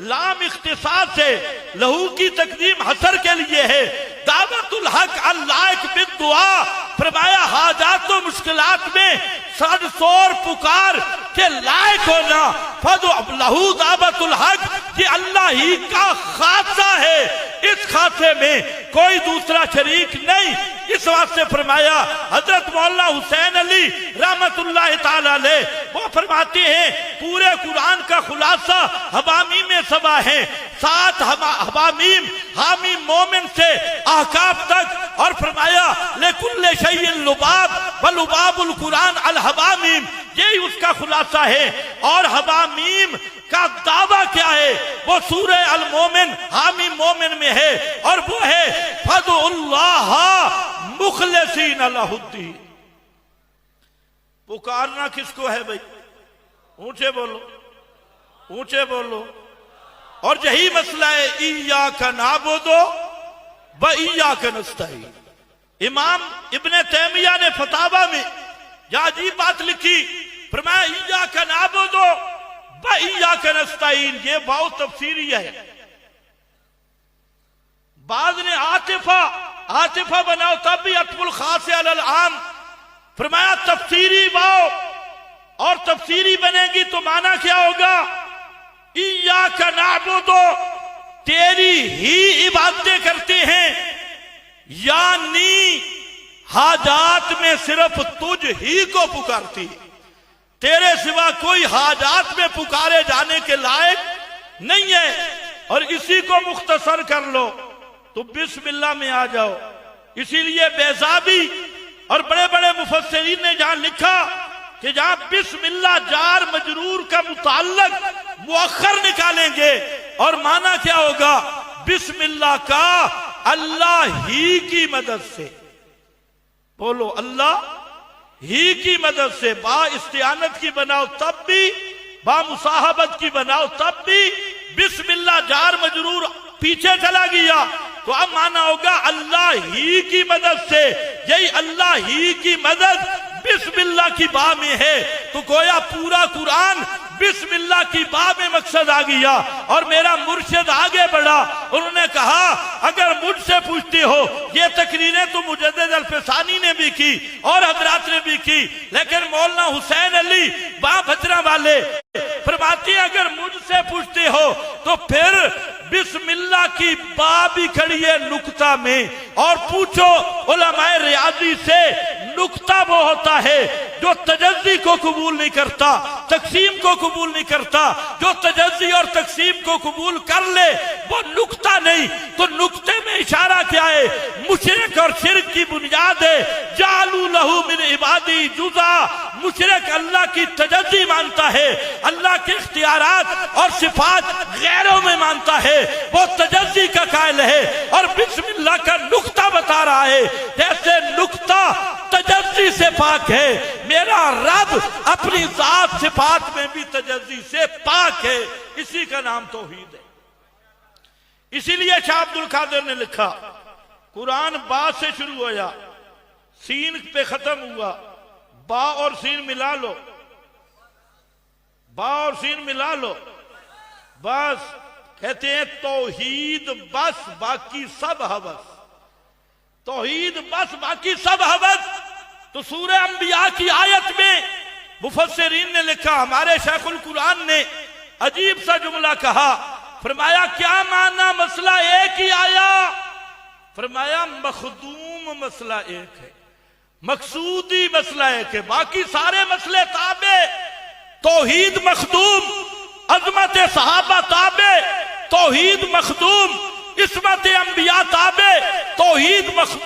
لام اختصاص ہے، لہو کی تقدیم حسر کے لیے ہے، دعوت الحق اللائق بالدعا، فرمایا حاجات و مشکلات میں صد سور پکار کے لائق ہونا، فدعو لہو دعوت الحق، یہ اللہ ہی کا خاصہ ہے، اس خاصے میں کوئی دوسرا شریک نہیں۔ اس واسطے فرمایا حضرت مولانا حسین علی رحمت اللہ تعالیٰ علیہ وہ فرماتے ہیں پورے قرآن کا خلاصہ حوامیم سبا ہے، 7 حوامیم، حامیم مومن سے احقاف تک، اور فرمایا لکل شیء لباب ولباب القرآن الحوامیم، یہی اس کا خلاصہ ہے۔ اور حوامیم کا دعویٰ کیا ہے؟ وہ سورہ المومن حامیم مومن میں ہے، اور وہ ہے فدعوا اللہ مخلصین لہ الدین۔ پکارنا کس کو ہے بھائی؟ اونچے بولو، اونچے بولو۔ اور یہی مسئلہ ہے ایاک نعبد و ایاک نستعین۔ امام ابن تیمیہ نے فتاوی میں یہ عجیب بات لکھی، فرمایا ایاک نعبد و ایاک نستعین، یہ بہت تفسیری ہے۔ بعض نے عاطفہ بناؤ تب بھی عطف الخاص علی العام، فرمایا تفسیری باؤ اور تفسیری بنے گی تو معنی کیا ہوگا؟ ایاک نعبد، تیری ہی عبادتیں کرتے ہیں، یعنی حاجات میں صرف تجھ ہی کو پکارتی، تیرے سوا کوئی حاجات میں پکارے جانے کے لائق نہیں ہے۔ اور اسی کو مختصر کر لو تو بسم اللہ میں آ جاؤ۔ اسی لیے بیضابی اور بڑے بڑے مفسرین نے جہاں لکھا کہ جہاں بسم اللہ جار مجرور کا متعلق مؤخر نکالیں گے اور معنی کیا ہوگا؟ بسم اللہ کا اللہ ہی کی مدد سے، بولو اللہ ہی کی مدد سے، با استعانت کی بناؤ تب بھی، با مصاحبت کی بناؤ تب بھی، بسم اللہ جار مجرور پیچھے چلا گیا تو اب معنی ہوگا اللہ ہی کی مدد سے، یہی اللہ ہی کی مدد بسم اللہ کی با میں ہے، تو گویا پورا قرآن بسم اللہ کی با میں مقصد آ گیا۔ اور میرا مرشد آگے بڑھا، انہوں نے کہا اگر مجھ سے پوچھتے ہو، یہ تقریریں تو مجدد الفسانی نے بھی کی اور حضرات نے بھی کی، لیکن مولانا حسین علی با بھجرہ والے فرماتے ہیں اگر مجھ سے پوچھتے ہو تو پھر بسم اللہ کی با بھی کھڑی ہے نکتہ میں، اور پوچھو علماء ریاضی سے، نکتہ وہ ہوتا ہے جو تجزی کو قبول نہیں کرتا، تقسیم کو قبول نہیں کرتا، جو تجزی اور تقسیم کو قبول کر لے وہ نکتہ نہیں۔ تو نکتے میں اشارہ کیا ہے؟ مشرک اور شرک کی بنیاد ہے، جعلوا لہ من عبادی جزءا، مشرک اللہ کی تجزی مانتا ہے، اللہ کے اختیارات اور صفات غیروں میں مانتا ہے، وہ تجزی کا قائل ہے، اور بسم اللہ کا نکتہ بتا رہا ہے جیسے نکتہ تجزی سے پاک ہے، میرا رب اپنی ذات صفات میں بھی تجزی سے پاک ہے، اسی کا نام توحید ہے۔ اسی لیے شاہ عبد القادر نے لکھا قرآن با سے شروع ہویا، سین پہ ختم ہوا، با اور سین ملا لو، با اور سین ملا لو، بس کہتے ہیں توحید بس باقی سب حوث، توحید بس باقی سب حوث۔ تو سورہ انبیاء کی آیت میں مفسرین نے لکھا، ہمارے شیخ القرآن نے عجیب سا جملہ کہا، فرمایا کیا معنی مسئلہ ایک ہی آیا؟ فرمایا مخدوم مسئلہ ایک ہے، مقصودی مسئلہ ایک ہے، باقی سارے مسئلے تابع۔ توحید مخدوم، عظمت صحابہ تابع، توحید مخدوم، عصمت انبیاء تابع، توحید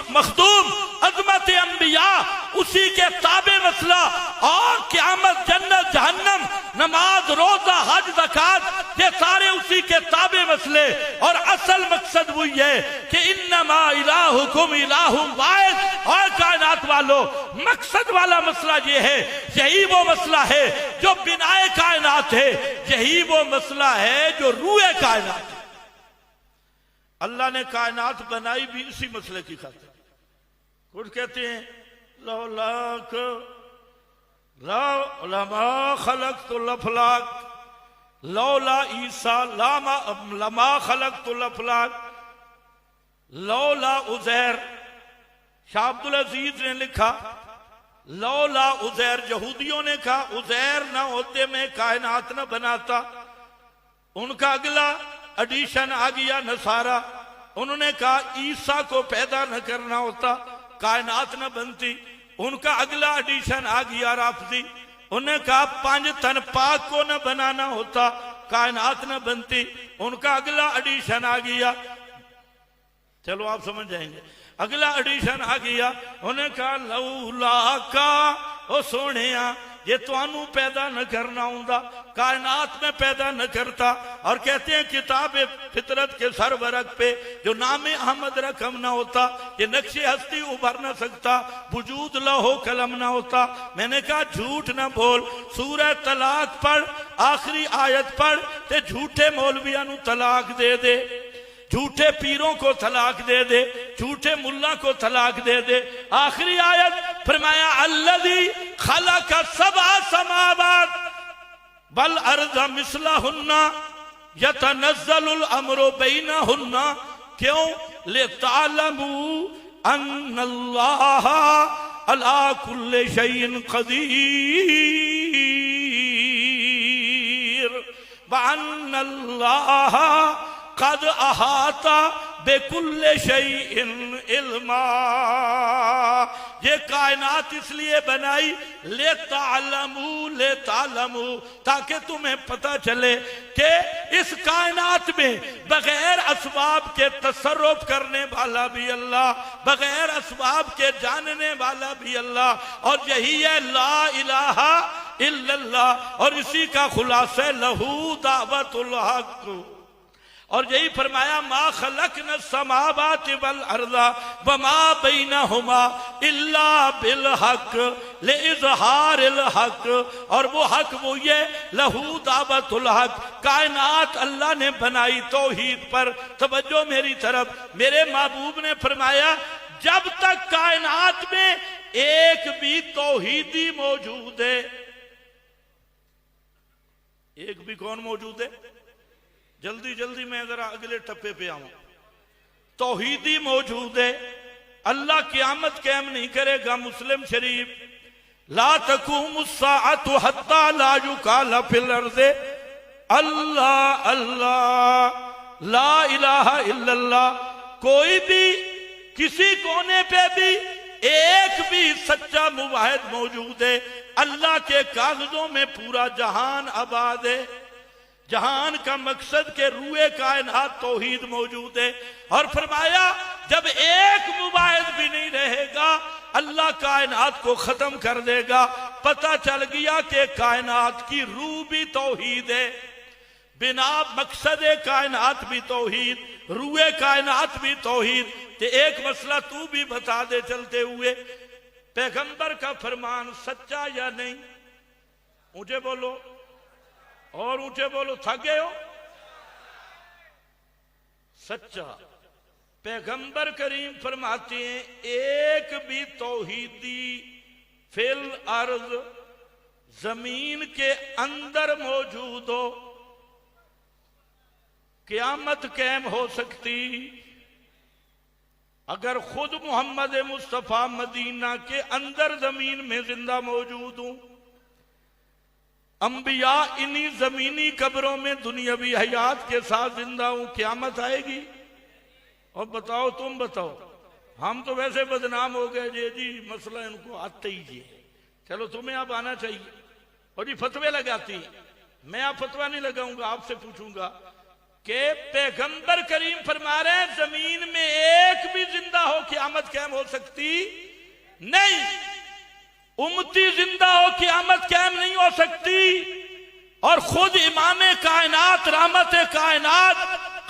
مخدوم، عظمت انبیاء اسی کے تابع مسئلہ، اور قیامت، جنت، جہنم، نماز، روزہ، حج، زکات، یہ سارے اسی کے تابع مسئلے۔ اور اصل مقصد وہی ہے کہ انما الہکم الہ واحد۔ اور کائنات والو، مقصد والا مسئلہ یہ ہے، یہی وہ مسئلہ ہے جو بنائے کائنات ہے، یہی وہ مسئلہ ہے جو روح کائنات ہے۔ اللہ نے کائنات بنائی بھی اسی مسئلے کی خاطر۔ کچھ کہتے ہیں لولاک لما خلقت الافلاک، لولا عیسیٰ لما خلقت الافلاک، لولا عزیر۔ شاہ عبدالعزیز نے لکھا لولا عزیر، یہودیوں نے کہا عزیر نہ ہوتے میں کائنات نہ بناتا۔ ان کا اگلا ایڈیشن آ گیا نصارہ، انہوں نے کہا عیسیٰ کو پیدا نہ کرنا ہوتا کائنات نہ بنتی۔ ان کا اگلا ایڈیشن آ گیا رافضی، انہوں نے کہا 5 تن پاک کو نہ بنانا ہوتا کائنات نہ بنتی۔ ان کا اگلا ایڈیشن آ گیا، چلو آپ سمجھ جائیں گے، اگلا ایڈیشن آ گیا، انہوں نے کہا لولا کا، او سونیا یہ تو انو پیدا نہ کرنا ہوندہ کائنات میں پیدا نہ کرتا۔ اور کہتے ہیں کتاب فطرت کے سر ورق پہ جو نام احمد رقم نہ ہوتا، یہ نقش ہستی ابھر نہ سکتا، وجود لوح قلم نہ ہوتا۔ میں نے کہا جھوٹ نہ بول، سورہ طلاق پڑھ، آخری آیت پڑھ، تے جھوٹے مولویاں نو طلاق دے دے، جھوٹے پیروں کو طلاق دے دے، جھوٹے ملا کو طلاق دے دے۔ آخری آیت فرمایا الذی خلق 7 سماوات بل ارض مثلہن یتنزل الامر بینہن، کیوں؟ لتعلموا ان اللہ علی کل شیء قدیر وان اللہ قد احاط بکل شیء علما۔ یہ کائنات اس لیے بنائی لتعلموا، تاکہ تمہیں پتہ چلے کہ اس کائنات میں بغیر اسباب کے تصرف کرنے والا بھی اللہ، بغیر اسباب کے جاننے والا بھی اللہ۔ اور یہی ہے لا الہ الا اللہ، اور اسی کا خلاصہ لہو دعوت الحق۔ اور یہی فرمایا ما خلقنا السماوات والارض وما بینہما الا بالحق لاظہار الحق۔ اور وہ حق وہ یہ لہو دعوت الحق، کائنات اللہ نے بنائی توحید پر۔ توجہ میری طرف، میرے محبوب نے فرمایا جب تک کائنات میں ایک بھی توحیدی موجود ہے، ایک بھی کون موجود ہے؟ جلدی جلدی میں ذرا اگلے ٹپے پہ آؤں۔ توحیدی موجود ہے، اللہ قیامت قائم نہیں کرے گا۔ مسلم شریف لا تقوم الساعة حتى لا يقال في الارض اللہ اللہ لا الہ الا اللہ۔ کوئی بھی کسی کونے پہ بھی ایک بھی سچا موحد موجود ہے، اللہ کے کاغذوں میں پورا جہان آباد ہے۔ جہان کا مقصد کہ روح کائنات توحید موجود ہے۔ اور فرمایا جب ایک موحد بھی نہیں رہے گا اللہ کائنات کو ختم کر دے گا۔ پتہ چل گیا کہ کائنات کی روح بھی توحید ہے، بنا مقصد کائنات بھی توحید، روح کائنات بھی توحید۔ کہ ایک مسئلہ تو بھی بتا دے چلتے ہوئے، پیغمبر کا فرمان سچا یا نہیں؟ اونچے بولو اور اونچے بولو، تھک گئے ہو؟ سچا۔ پیغمبر کریم فرماتے ہیں ایک بھی توحیدی فی الارض زمین کے اندر موجود ہو قیامت قائم ہو سکتی؟ اگر خود محمد مصطفیٰ مدینہ کے اندر زمین میں زندہ موجود ہوں، انبیاء انہی زمینی قبروں میں دنیاوی حیات کے ساتھ زندہ ہوں، قیامت آئے گی؟ اور بتاؤ، تم بتاؤ، ہم تو ویسے بدنام ہو گئے جی مسئلہ ان کو آتے ہی جی، چلو تمہیں اب آنا چاہیے، اور یہ فتوے لگاتی ہیں۔ میں آپ فتوہ نہیں لگاؤں گا، آپ سے پوچھوں گا کہ پیغمبر کریم فرما رہے ہیں زمین میں ایک بھی زندہ ہو قیامت قائم ہو سکتی نہیں، امتی زندہ ہو قیامت قائم نہیں ہو سکتی۔ اور خود امام کائنات، رحمت کائنات،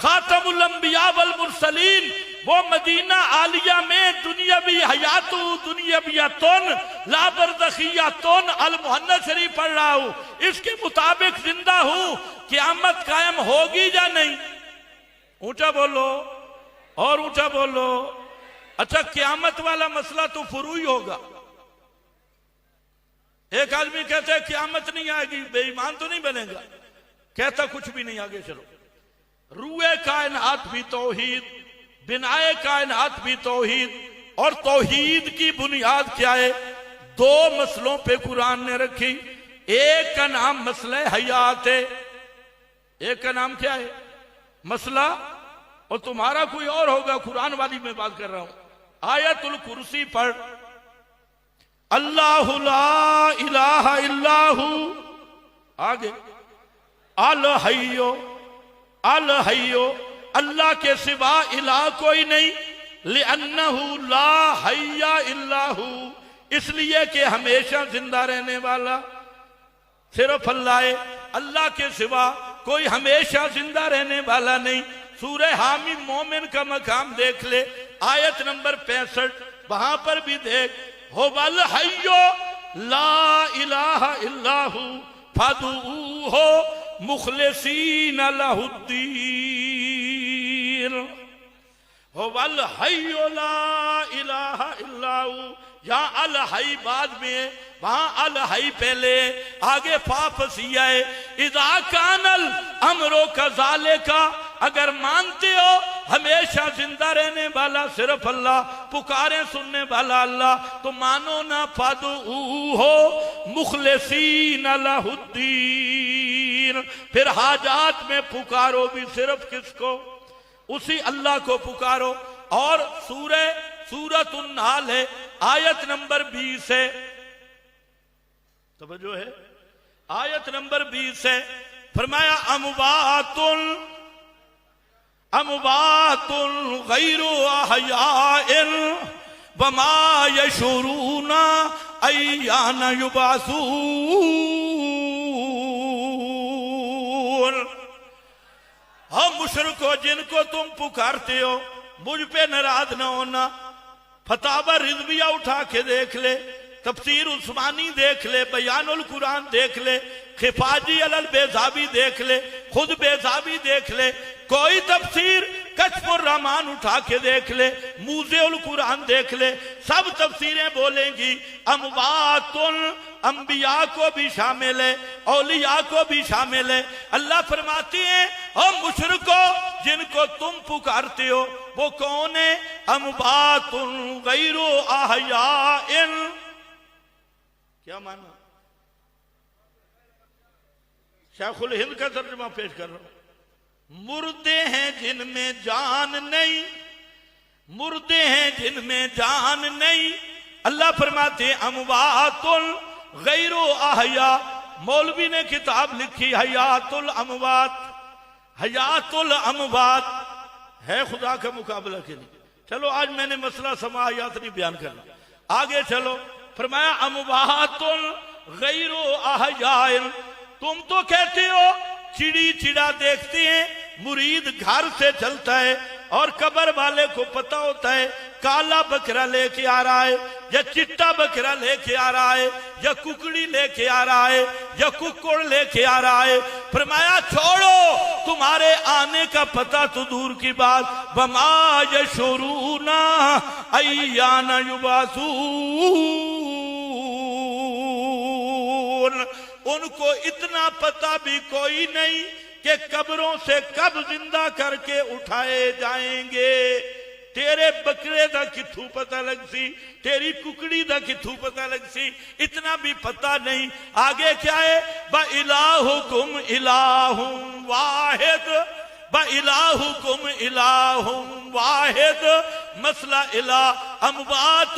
خاتم الانبیاء والمرسلین، وہ مدینہ عالیہ میں دنیاوی حیاتو دنیاویتن لا برزخیتن المحنث شریف پڑھ رہا ہوں، اس کے مطابق زندہ ہوں، قیامت قائم ہوگی یا نہیں؟ اونچا بولو اور اونچا بولو۔ اچھا، قیامت والا مسئلہ تو فروعی ہوگا۔ ایک آدمی کہتا ہے قیامت نہیں آئے گی، بے ایمان تو نہیں بنے گا، کہتا کچھ بھی نہیں، آگے چلو۔ روح کائنات بھی توحید، بنائے کائنات بھی توحید، اور توحید کی بنیاد کیا ہے؟ دو مسئلوں پہ قرآن نے رکھی۔ ایک کا نام مسئلہ حیات ہے، ایک کا نام کیا ہے؟ مسئلہ، اور تمہارا کوئی اور ہوگا، قرآن والی میں بات کر رہا ہوں۔ آیت الکرسی پڑھ، اللہ لا الہ الا ہو، آگے الحیو، الحیو، اللہ کے سوا الہ کوئی نہیں، لِأَنَّهُ لَا حَيَّ إِلَّا هُ، اس لیے کہ ہمیشہ زندہ رہنے والا صرف اللہ ہے، اللہ کے سوا کوئی ہمیشہ زندہ رہنے والا نہیں۔ سورہ حامی مومن کا مقام دیکھ لے، آیت نمبر 65، وہاں پر بھی دیکھ، هُوَ الْحَيُّ لَا إِلَٰهَ إِلَّا هُ فَادْعُوهُ مُخْلِصِينَ لَهُ الدِّينَ، هُوَ الْحَيُّ لَا إِلَٰهَ إِلَّا هُ۔ یہاں الحی بعد میں، وہاں الحی پہلے، آگے فاپسیہ ہے۔ اذا کان الامر کذالک، اگر مانتے ہو ہمیشہ زندہ رہنے والا صرف اللہ، پکاریں سننے والا اللہ، تو مانو نا فادعوہ مخلصین لہ الدین، پھر حاجات میں پکارو بھی صرف کس کو؟ اسی اللہ کو پکارو۔ اور سورۃ النحل ہے، آیت نمبر 20 ہے، توجہ ہے، آیت نمبر 20 ہے، فرمایا اموات غیر احیاء وما یشعرون ایان یبعثون۔ ہم مشرکو جن کو تم پکارتے ہو، مجھ پہ ناراض نہ ہونا، فتاوی رضویہ اٹھا کے دیکھ لے، تفسیر عثمانی دیکھ لے، بیان القرآن دیکھ لے، خفاجی علی البیضاوی دیکھ لے، خود بیضاوی دیکھ لے، کوئی تفسیر کشف الرحمن اٹھا کے دیکھ لے، موضع القرآن دیکھ لے، سب تفسیریں بولیں گی اموات، انبیاء کو بھی شامل ہے، اولیاء کو بھی شامل ہے۔ اللہ فرماتے ہیں او مشرکو جن کو تم پکارتے ہو وہ کون ہے؟ اموات غیر احیاء، کیا معنی؟ شیخ الہند کا ترجمہ پیش کر رہا ہوں، مردے ہیں جن میں جان نہیں، مردے ہیں جن میں جان نہیں۔ اللہ فرماتے ہیں اموات غیر احیاء۔ مولوی نے کتاب لکھی حیات الاموات، حیات الاموات ہے خدا کا مقابلہ کے لیے۔ چلو آج میں نے مسئلہ سماعیات نہیں بیان کرنا، آگے چلو۔ فرمایا اموات غیر احیاء، تم تو کہتے ہو چڑی چڑا دیکھتے ہیں، مرید گھر سے چلتا ہے اور قبر والے کو پتہ ہوتا ہے کالا بکرا لے کے آ رہا ہے یا چٹا بکرا لے کے آ رہا ہے یا ککڑی لے کے آ رہا ہے یا ککڑ لے کے آ رہا ہے۔ فرمایا چھوڑو، تمہارے آنے کا پتہ تو دور کی بات، وما یشعرون ایان یبعثون۔ ان کو اتنا پتہ بھی کوئی نہیں کہ قبروں سے کب زندہ کر کے اٹھائے جائیں گے. تیرے بکرے دا کتھوں پتہ لگ سی, تیری ککڑی دا کتھوں پتہ لگ سی, اتنا بھی پتہ نہیں. آگے کیا ہے؟ وَإِلَٰهُكُمْ إِلَٰهٌ وَاحِدٌ وَإِلَٰهُكُمْ إِلَٰهٌ وَاحِدٌ. مسئلہ الہ اموات,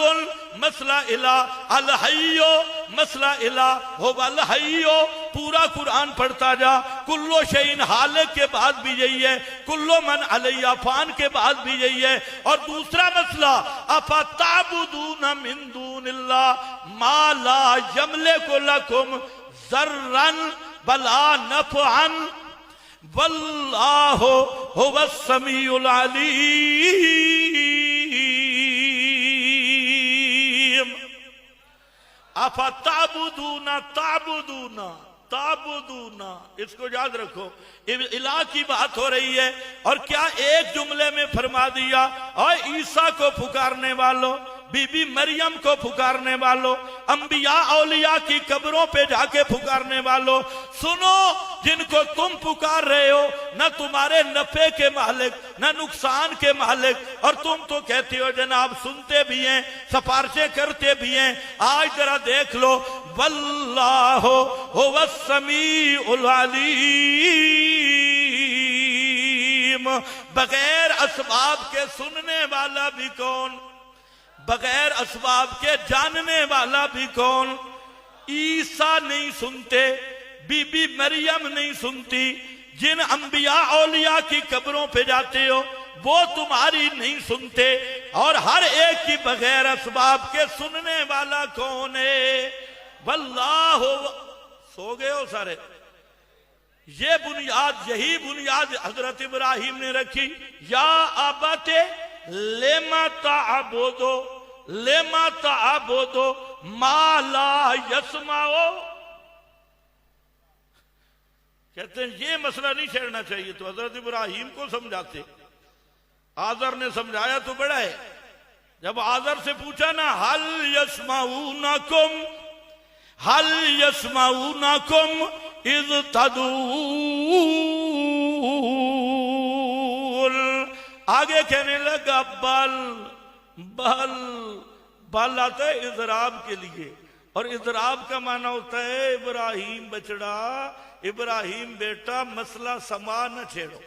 مسئلہ الہ الحیو, مسئلہ الہ هو الحیو. پورا قرآن پڑھتا جا, کلو شیء ہالک کے بعد بھی یہی ہے, کلو من علیہ فان کے بعد بھی یہی ہے. اور دوسرا مسئلہ افتعبدون من دون اللہ ما لا یملک لکم ضرا ولا نفعا واللہ هو السمیع العلیم. افتعبدون تعبدون تعبدون, اس کو یاد رکھو. الہ کی بات ہو رہی ہے, اور کیا ایک جملے میں فرما دیا, اور عیسیٰ کو پکارنے والوں, بی بی مریم کو پکارنے والوں, انبیاء اولیاء کی قبروں پہ جا کے پکارنے والوں, سنو جن کو تم پکار رہے ہو نہ تمہارے نفع کے مالک نہ نقصان کے مالک, اور تم تو کہتے ہو جناب سنتے بھی ہیں, سفارشیں کرتے بھی ہیں. آج ذرا دیکھ لو, واللہ هو السمیع العلیم. بغیر اسباب کے سننے والا بھی کون, بغیر اسباب کے جاننے والا بھی کون. عیسیٰ نہیں سنتے, بی بی مریم نہیں سنتی, جن انبیاء اولیاء کی قبروں پہ جاتے ہو وہ تمہاری نہیں سنتے, اور ہر ایک کی بغیر اسباب کے سننے والا کون ہے؟ واللہ. سو گئے ہو سارے؟ یہ بنیاد, یہی بنیاد حضرت ابراہیم نے رکھی. یا ابت لما تعبدو لما تعبدو ما لا یسمعو. کہتے ہیں یہ مسئلہ نہیں چھیڑنا چاہیے, تو حضرت ابراہیم کو سمجھاتے. آذر نے سمجھایا تو بڑا ہے. جب آذر سے پوچھا نا حل یسمعونکم حل یسمعونکم اذ تدعون, آگے کہنے لگا بل بل. بل آتا ہے اضراب کے لیے, اور اضراب کا معنی ہوتا ہے ابراہیم بچڑا, ابراہیم بیٹا مسئلہ سما نہ چھیڑو.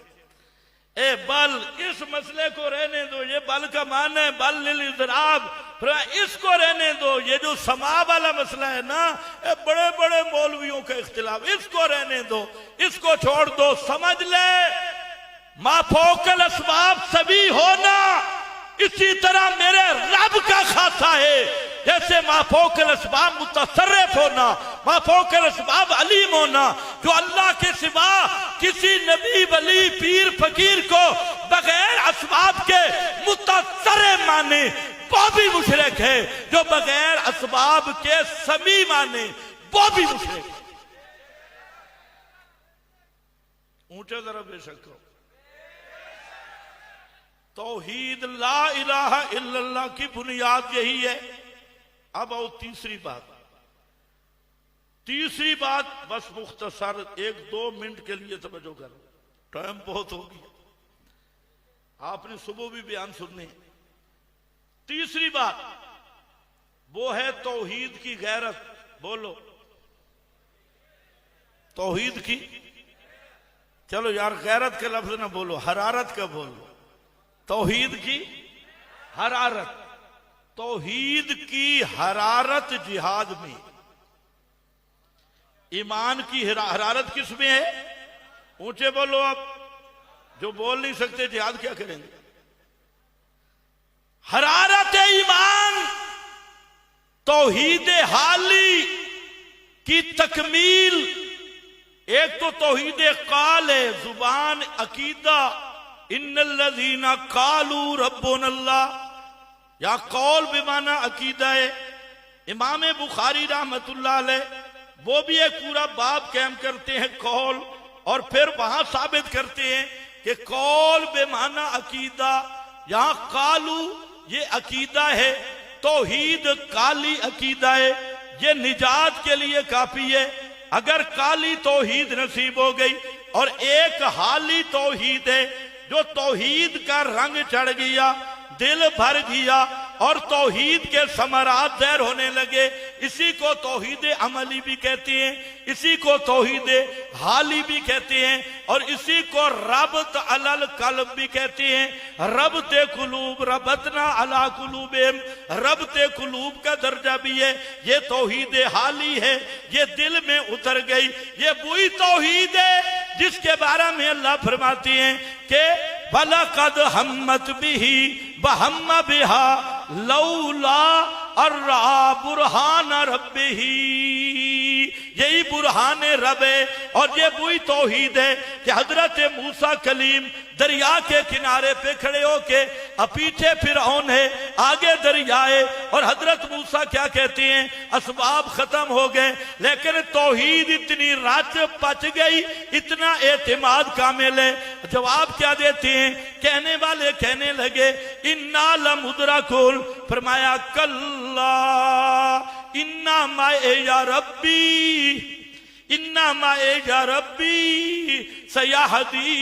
اے بل, اس مسئلے کو رہنے دو. یہ بل کا معنی ہے بل للاضراب, اس کو رہنے دو. یہ جو سما والا مسئلہ ہے نا, بڑے بڑے مولویوں کا اختلاف, اس کو رہنے دو, اس کو چھوڑ دو. سمجھ لے ما فوق الاسباب سبھی ہونا اسی طرح میرے رب کا خاصہ ہے. جیسے ما فوق الاسباب متصرف ہونا, ما فوق الاسباب علیم ہونا. جو اللہ کے سوا کسی نبی ولی پیر فقیر کو بغیر اسباب کے متصرف مانے وہ بھی مشرک ہے, جو بغیر اسباب کے سمیع مانے وہ بھی مشرک ہے. اونچے ذرا بے شک کرو. توحید لا الہ الا اللہ کی بنیاد یہی ہے. اب آؤ تیسری بات. تیسری بات بس مختصر 1-2 منٹ کے لیے توجہ کرو, ٹائم بہت ہو گیا, آپ نے صبح بھی بیان سننے. تیسری بات وہ ہے توحید کی غیرت. بولو توحید کی, چلو یار غیرت کا لفظ نہ بولو, حرارت کا بولو. توحید کی حرارت. توحید کی حرارت جہاد میں, ایمان کی حرارت کس میں ہے؟ اونچے بولو. اب جو بول نہیں سکتے جہاد کیا کریں گے؟ حرارت ایمان توحید حالی کی تکمیل. ایک تو توحید قال ہے, زبان, عقیدہ. ان الذین قالوا ربنا اللہ, یا قول بمعنی عقیدہ ہے. امام بخاری رحمت اللہ علیہ وہ بھی ایک پورا باب قائم کرتے ہیں قول, اور پھر وہاں ثابت کرتے ہیں کہ قول بمعنی عقیدہ. یہاں قالو یہ عقیدہ ہے, توحید قالی عقیدہ ہے. یہ نجات کے لیے کافی ہے۔ اگر کالی توحید نصیب ہو گئی اور ایک حالی توحید ہے جو توحید کا رنگ چڑھ گیا، دل بھر گیا اور توحید کے ثمرات ظاہر ہونے لگے، اسی کو توحید عملی بھی کہتے ہیں، اسی کو توحید حالی بھی کہتے ہیں، اور اسی کو ربط علی القلب بھی کہتے ہیں۔ ربط قلوب، ربطنا علی قلوبہم، ربط قلوب کا درجہ بھی ہے، یہ توحید حالی ہے، یہ دل میں اتر گئی۔ یہ وہی توحید ہے جس کے بارے میں اللہ فرماتے ہیں کہ وَلَقَدْ هَمَّتْ بِهِ وَهَمَّ بِهَا لَوْلَا أَن رَأَىٰ بُرْهَانَ رَبِّهِ۔ یہی برہان رب ہے، اور یہ وہی توحید ہے کہ حضرت موسیٰ کلیم دریا کے کنارے پہ کھڑے ہو کے، پیچھے فرعون ہے، آگے دریا ہے، اور حضرت موسیٰ کیا کہتے ہیں؟ اسباب ختم ہو گئے لیکن توحید اتنی رچ پچ گئی، اتنا اعتماد کامل ہے۔ جواب کیا دیتے ہیں؟ کہنے والے کہنے لگے اِنَّا لَمُدْرَكُونَ، فرمایا کَلَّا اِنَّا مَعِیَ رَبِّی، اِنَّا مَعِیَ رَبِّی سَیَہْدِینِ۔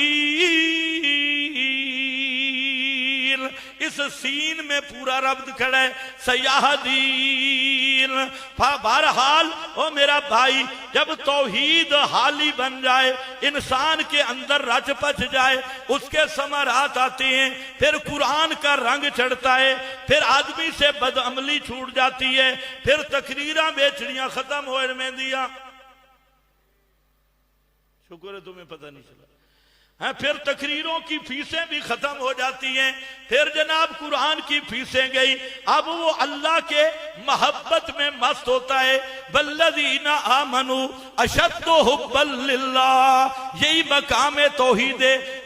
اس سین میں پورا ربط کھڑا ہے، سیاہدین۔ بہرحال او میرا بھائی، جب توحید حالی بن جائے، انسان کے اندر رچ پچ جائے، اس کے ثمرات آتے ہیں، پھر قرآن کا رنگ چڑھتا ہے، پھر آدمی سے بدعملی چھوٹ جاتی ہے، پھر تقریراں بیچڑیاں ختم ہوئے میں دیا۔ شکر ہے تمہیں پتہ نہیں چلا۔ پھر تقریروں کی فیسیں بھی ختم ہو جاتی ہیں، پھر جناب قرآن کی فیسیں گئی، اب وہ اللہ کے محبت میں مست ہوتا ہے۔ وَالَّذِينَ آمَنُوا أَشَدُّ حُبًّا لِلَّهِ، یہی مقام توحید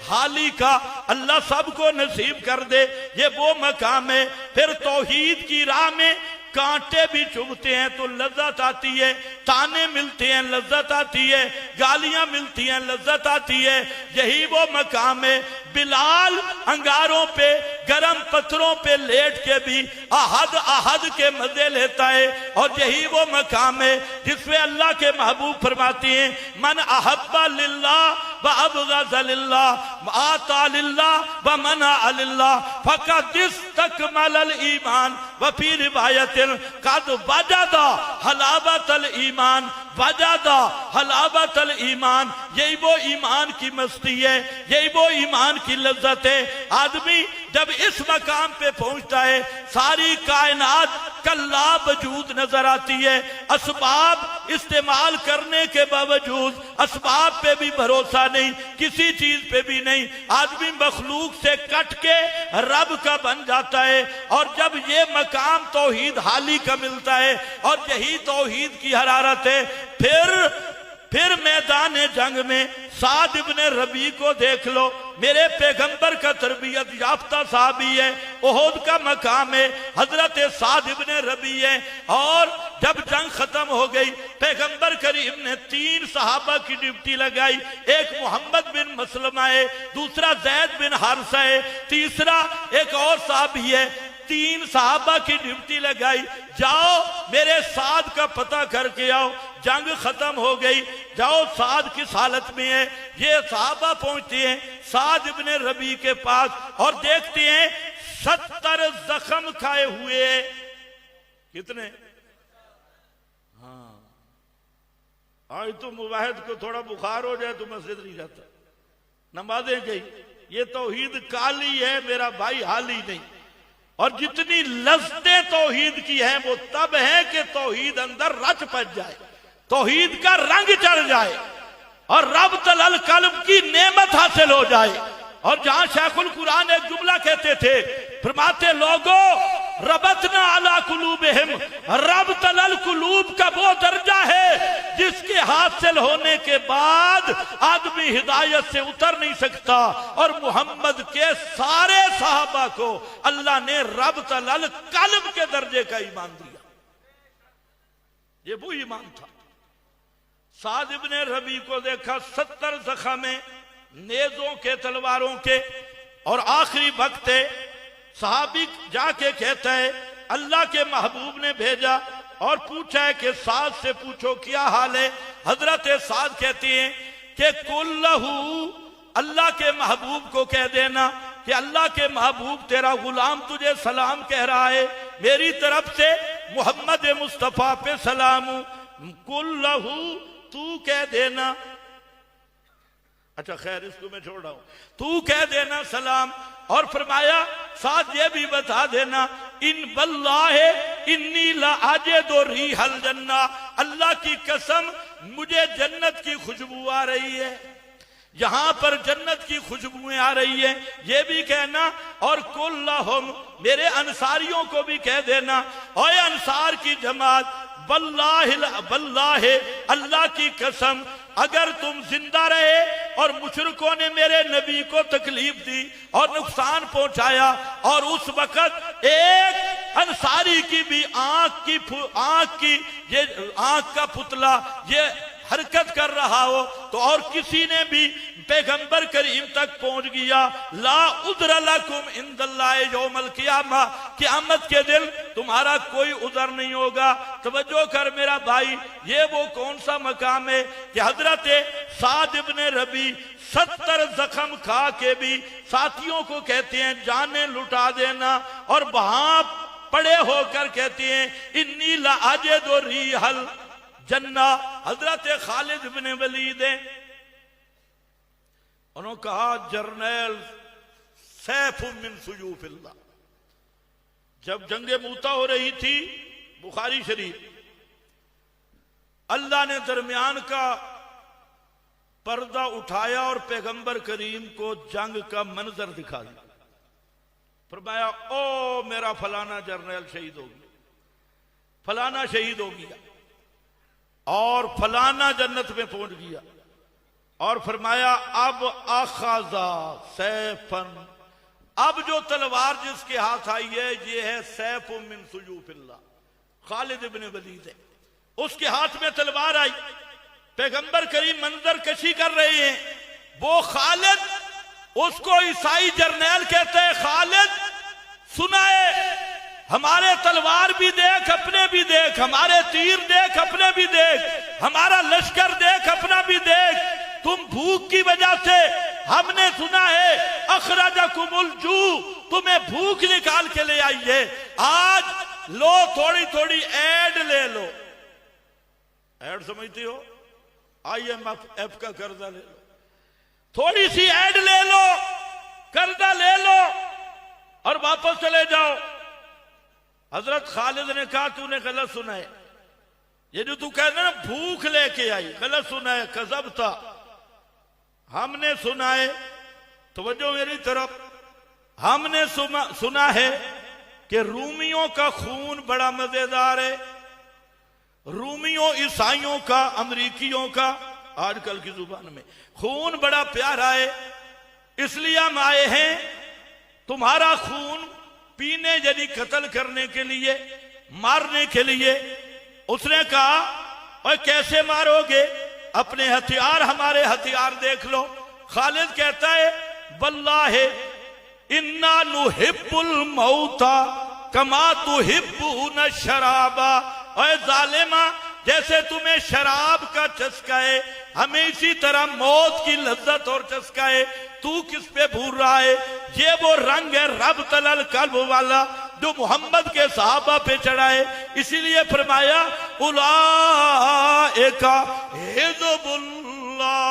حالی کا اللہ سب کو نصیب کر دے، یہ وہ مقام ہے۔ پھر توحید کی راہ میں کانٹے بھی چبھتے ہیں تو لذت آتی ہے، تانے ملتے ہیں لذت آتی ہے، گالیاں ملتی ہیں لذت آتی ہے۔ یہی وہ مقام ہے۔ بلال انگاروں پہ، گرم پتھروں پہ لیٹ کے بھی احد احد کے مزے لیتا ہے، اور یہی وہ مقام ہے جس میں اللہ کے محبوب فرماتے ہیں من احب للہ وابغض للہ وآطا للہ ومنع للہ فقد استکمل الایمان، وفی روایت قد وجد حلاوت الایمان، وجد حلاوت الایمان۔ یہی وہ ایمان کی مستی ہے، یہی وہ ایمان کی لذت ہے۔ آدمی جب اس مقام پہ پہنچتا ہے، ساری کائنات کلا وجود نظر آتی ہے، اسباب استعمال کرنے کے باوجود اسباب پہ بھی بھروسہ نہیں، کسی چیز پہ بھی نہیں، آدمی مخلوق سے کٹ کے رب کا بن جاتا ہے۔ اور جب یہ مقام توحید حالی کا ملتا ہے اور یہی توحید کی حرارت ہے، پھر میدان جنگ میں سعد ابن ربیع کو دیکھ لو، میرے پیغمبر کا تربیت یافتہ صحابی ہے، احد کا مقام ہے، حضرت سعد ابن ربیع ہے۔ اور جب جنگ ختم ہو گئی، پیغمبر کریم نے 3 صحابہ کی ڈیوٹی لگائی، ایک محمد بن مسلمہ ہے، دوسرا زید بن حارثہ ہے، تیسرا ایک اور صحابی ہے۔ 3 صحابہ کی ڈیوٹی لگائی، جاؤ میرے سعد کا پتہ کر کے آؤ۔ جنگ ختم ہو گئی، جاؤ سعد کس حالت میں ہے۔ یہ صحابہ پہنچتے ہیں سعد ابن ربیع کے پاس اور دیکھتے ہیں 70 زخم کھائے ہوئے۔ کتنے؟ ہاں، آج تو مواحد کو تھوڑا بخار ہو جائے تو مسجد نہیں جاتا، نمازیں گئی۔ یہ توحید کالی ہے میرا بھائی، حالی نہیں۔ اور جتنی لذتیں توحید کی ہیں وہ تب ہے کہ توحید اندر رچ پچ جائے، توحید کا رنگ چڑھ جائے اور ربط القلب کی نعمت حاصل ہو جائے۔ اور جہاں شیخ القرآن ایک جملہ کہتے تھے، فرماتے لوگوں ربطنا علی قلوبہم، ربط القلوب کا وہ درجہ ہے جس کے حاصل ہونے کے بعد آدمی ہدایت سے اتر نہیں سکتا۔ اور محمد کے سارے صحابہ کو اللہ نے ربط القلب کے درجے کا ایمان دیا، یہ وہ ایمان تھا۔ سعد ابن ربیع کو دیکھا 70 زخم ہیں، نیزوں کے، تلواروں کے، اور آخری وقت ہے، صحابی جا کے کہتا ہے اللہ کے محبوب نے بھیجا اور پوچھا ہے کہ سعد سے پوچھو کیا حال ہے. حضرت سعد کہتے ہیں کہ قل لہو، اللہ کے محبوب کو کہہ دینا کہ اللہ کے محبوب تیرا غلام تجھے سلام کہہ رہا ہے، میری طرف سے محمد مصطفیٰ پہ سلام ہوں. قل لہو، تو کہہ دینا. اچھا خیر اس کو میں چھوڑ رہا ہوں. تو کہہ دینا سلام. اور فرمایا ساتھ یہ بھی بتا دینا ان باللہ انی لاجد ریح الجنہ، اللہ کی قسم مجھے جنت کی خوشبو آ رہی ہے، یہاں پر جنت کی خوشبوئیں آ رہی ہیں. یہ بھی کہنا. اور قل لہم، میرے انصاریوں کو بھی کہہ دینا، اے انصار کی جماعت، واللہ اللہ کی قسم اگر تم زندہ رہے اور مشرکوں نے میرے نبی کو تکلیف دی اور نقصان پہنچایا اور اس وقت ایک انصاری کی بھی آنکھ کا پتلا یہ حرکت کر رہا ہو تو اور کسی نے بھی پیغمبر کریم تک پہنچ گیا، لا عذر لکم عند اللہ یوم القیامہ، قیامت کے دن تمہارا کوئی عذر نہیں ہوگا. توجہ کر میرا بھائی، یہ وہ کون سا مقام ہے کہ حضرت سعد ابن ربی 70 زخم کھا کے بھی ساتھیوں کو کہتے ہیں جانیں لٹا دینا، اور وہاں پڑے ہو کر کہتے ہیں انی لاجد ریح الجنہ. حضرت خالد بن ولید ہیں، انہوں نے کہا جرنیل سیف من سیوف اللہ. جب جنگ موتا ہو رہی تھی، بخاری شریف، اللہ نے درمیان کا پردہ اٹھایا اور پیغمبر کریم کو جنگ کا منظر دکھا دیا. فرمایا او میرا فلانا جرنیل شہید ہو گیا، فلانا شہید ہو گیا اور فلانا جنت میں پہنچ گیا. اور فرمایا اب اخذا سیفن، اب جو تلوار جس کے ہاتھ آئی ہے یہ ہے سیف من سیوف اللہ، خالد ابن ولید ہے. اس کے ہاتھ میں تلوار آئی، پیغمبر کریم منظر کشی کر رہے ہیں. وہ خالد، اس کو عیسائی جرنیل کہتے ہیں، خالد سنائے ہمارے تلوار بھی دیکھ، اپنے بھی دیکھ، ہمارے تیر دیکھ، اپنے بھی دیکھ، ہمارا لشکر دیکھ، اپنا بھی دیکھ. تم بھوک کی وجہ سے، ہم نے سنا ہے اخرجکم الجوع، تمہیں بھوک نکال کے لے آئی ہے. آج لو تھوڑی تھوڑی ایڈ لے لو. ایڈ سمجھتی ہو؟ IMF کا قرضہ لے لو، تھوڑی سی ایڈ لے لو، قرضہ لے لو اور واپس چلے جاؤ. حضرت خالد نے کہا تو نے غلط سنا ہے، یہ جو تو کہنا نا بھوک لے کے آئی، غلط سنا ہے، کذب تھا. ہم نے سنا ہے، توجہ میری طرف، ہم نے سنا ہے کہ رومیوں کا خون بڑا مزیدار ہے، رومیوں، عیسائیوں کا، امریکیوں کا، آج کل کی زبان میں خون بڑا پیارا ہے، اس لیے ہم آئے ہیں تمہارا خون پینے، یعنی قتل کرنے کے لیے، مارنے کے لیے. اس نے کہا اور کیسے مارو گے؟ اپنے ہتھیار، ہمارے ہتھیار دیکھ لو. خالد کہتا ہے واللہ انا نحب الموت کما تحبون الشراب. اے ظالمہ، جیسے تمہیں شراب کا چسکا ہے ہمیں اسی طرح موت کی لذت اور چسکا ہے. تو کس پہ بھول رہا ہے؟ یہ وہ رنگ ہے رب تلل قلب والا جو محمد کے صحابہ پہ چڑھائے. اسی لیے فرمایا اولئک حزب اللہ،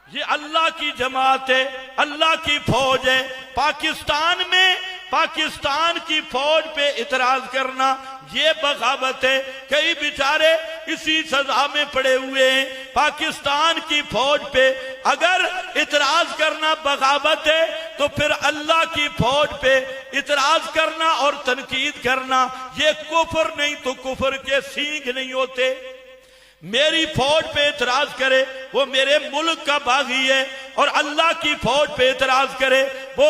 یہ اللہ کی جماعت ہے، اللہ کی فوج ہے. پاکستان میں پاکستان کی فوج پہ اعتراض کرنا یہ بغاوت ہے. کئی بیچارے اسی سزا میں پڑے ہوئے ہیں. پاکستان کی فوج پہ اگر اعتراض کرنا بغاوت ہے تو پھر اللہ کی فوج پہ اعتراض کرنا اور تنقید کرنا یہ کفر نہیں تو کفر کے سینگ نہیں ہوتے. میری فوج پہ اعتراض کرے وہ میرے ملک کا باغی ہے، اور اللہ کی فوج پہ اعتراض کرے وہ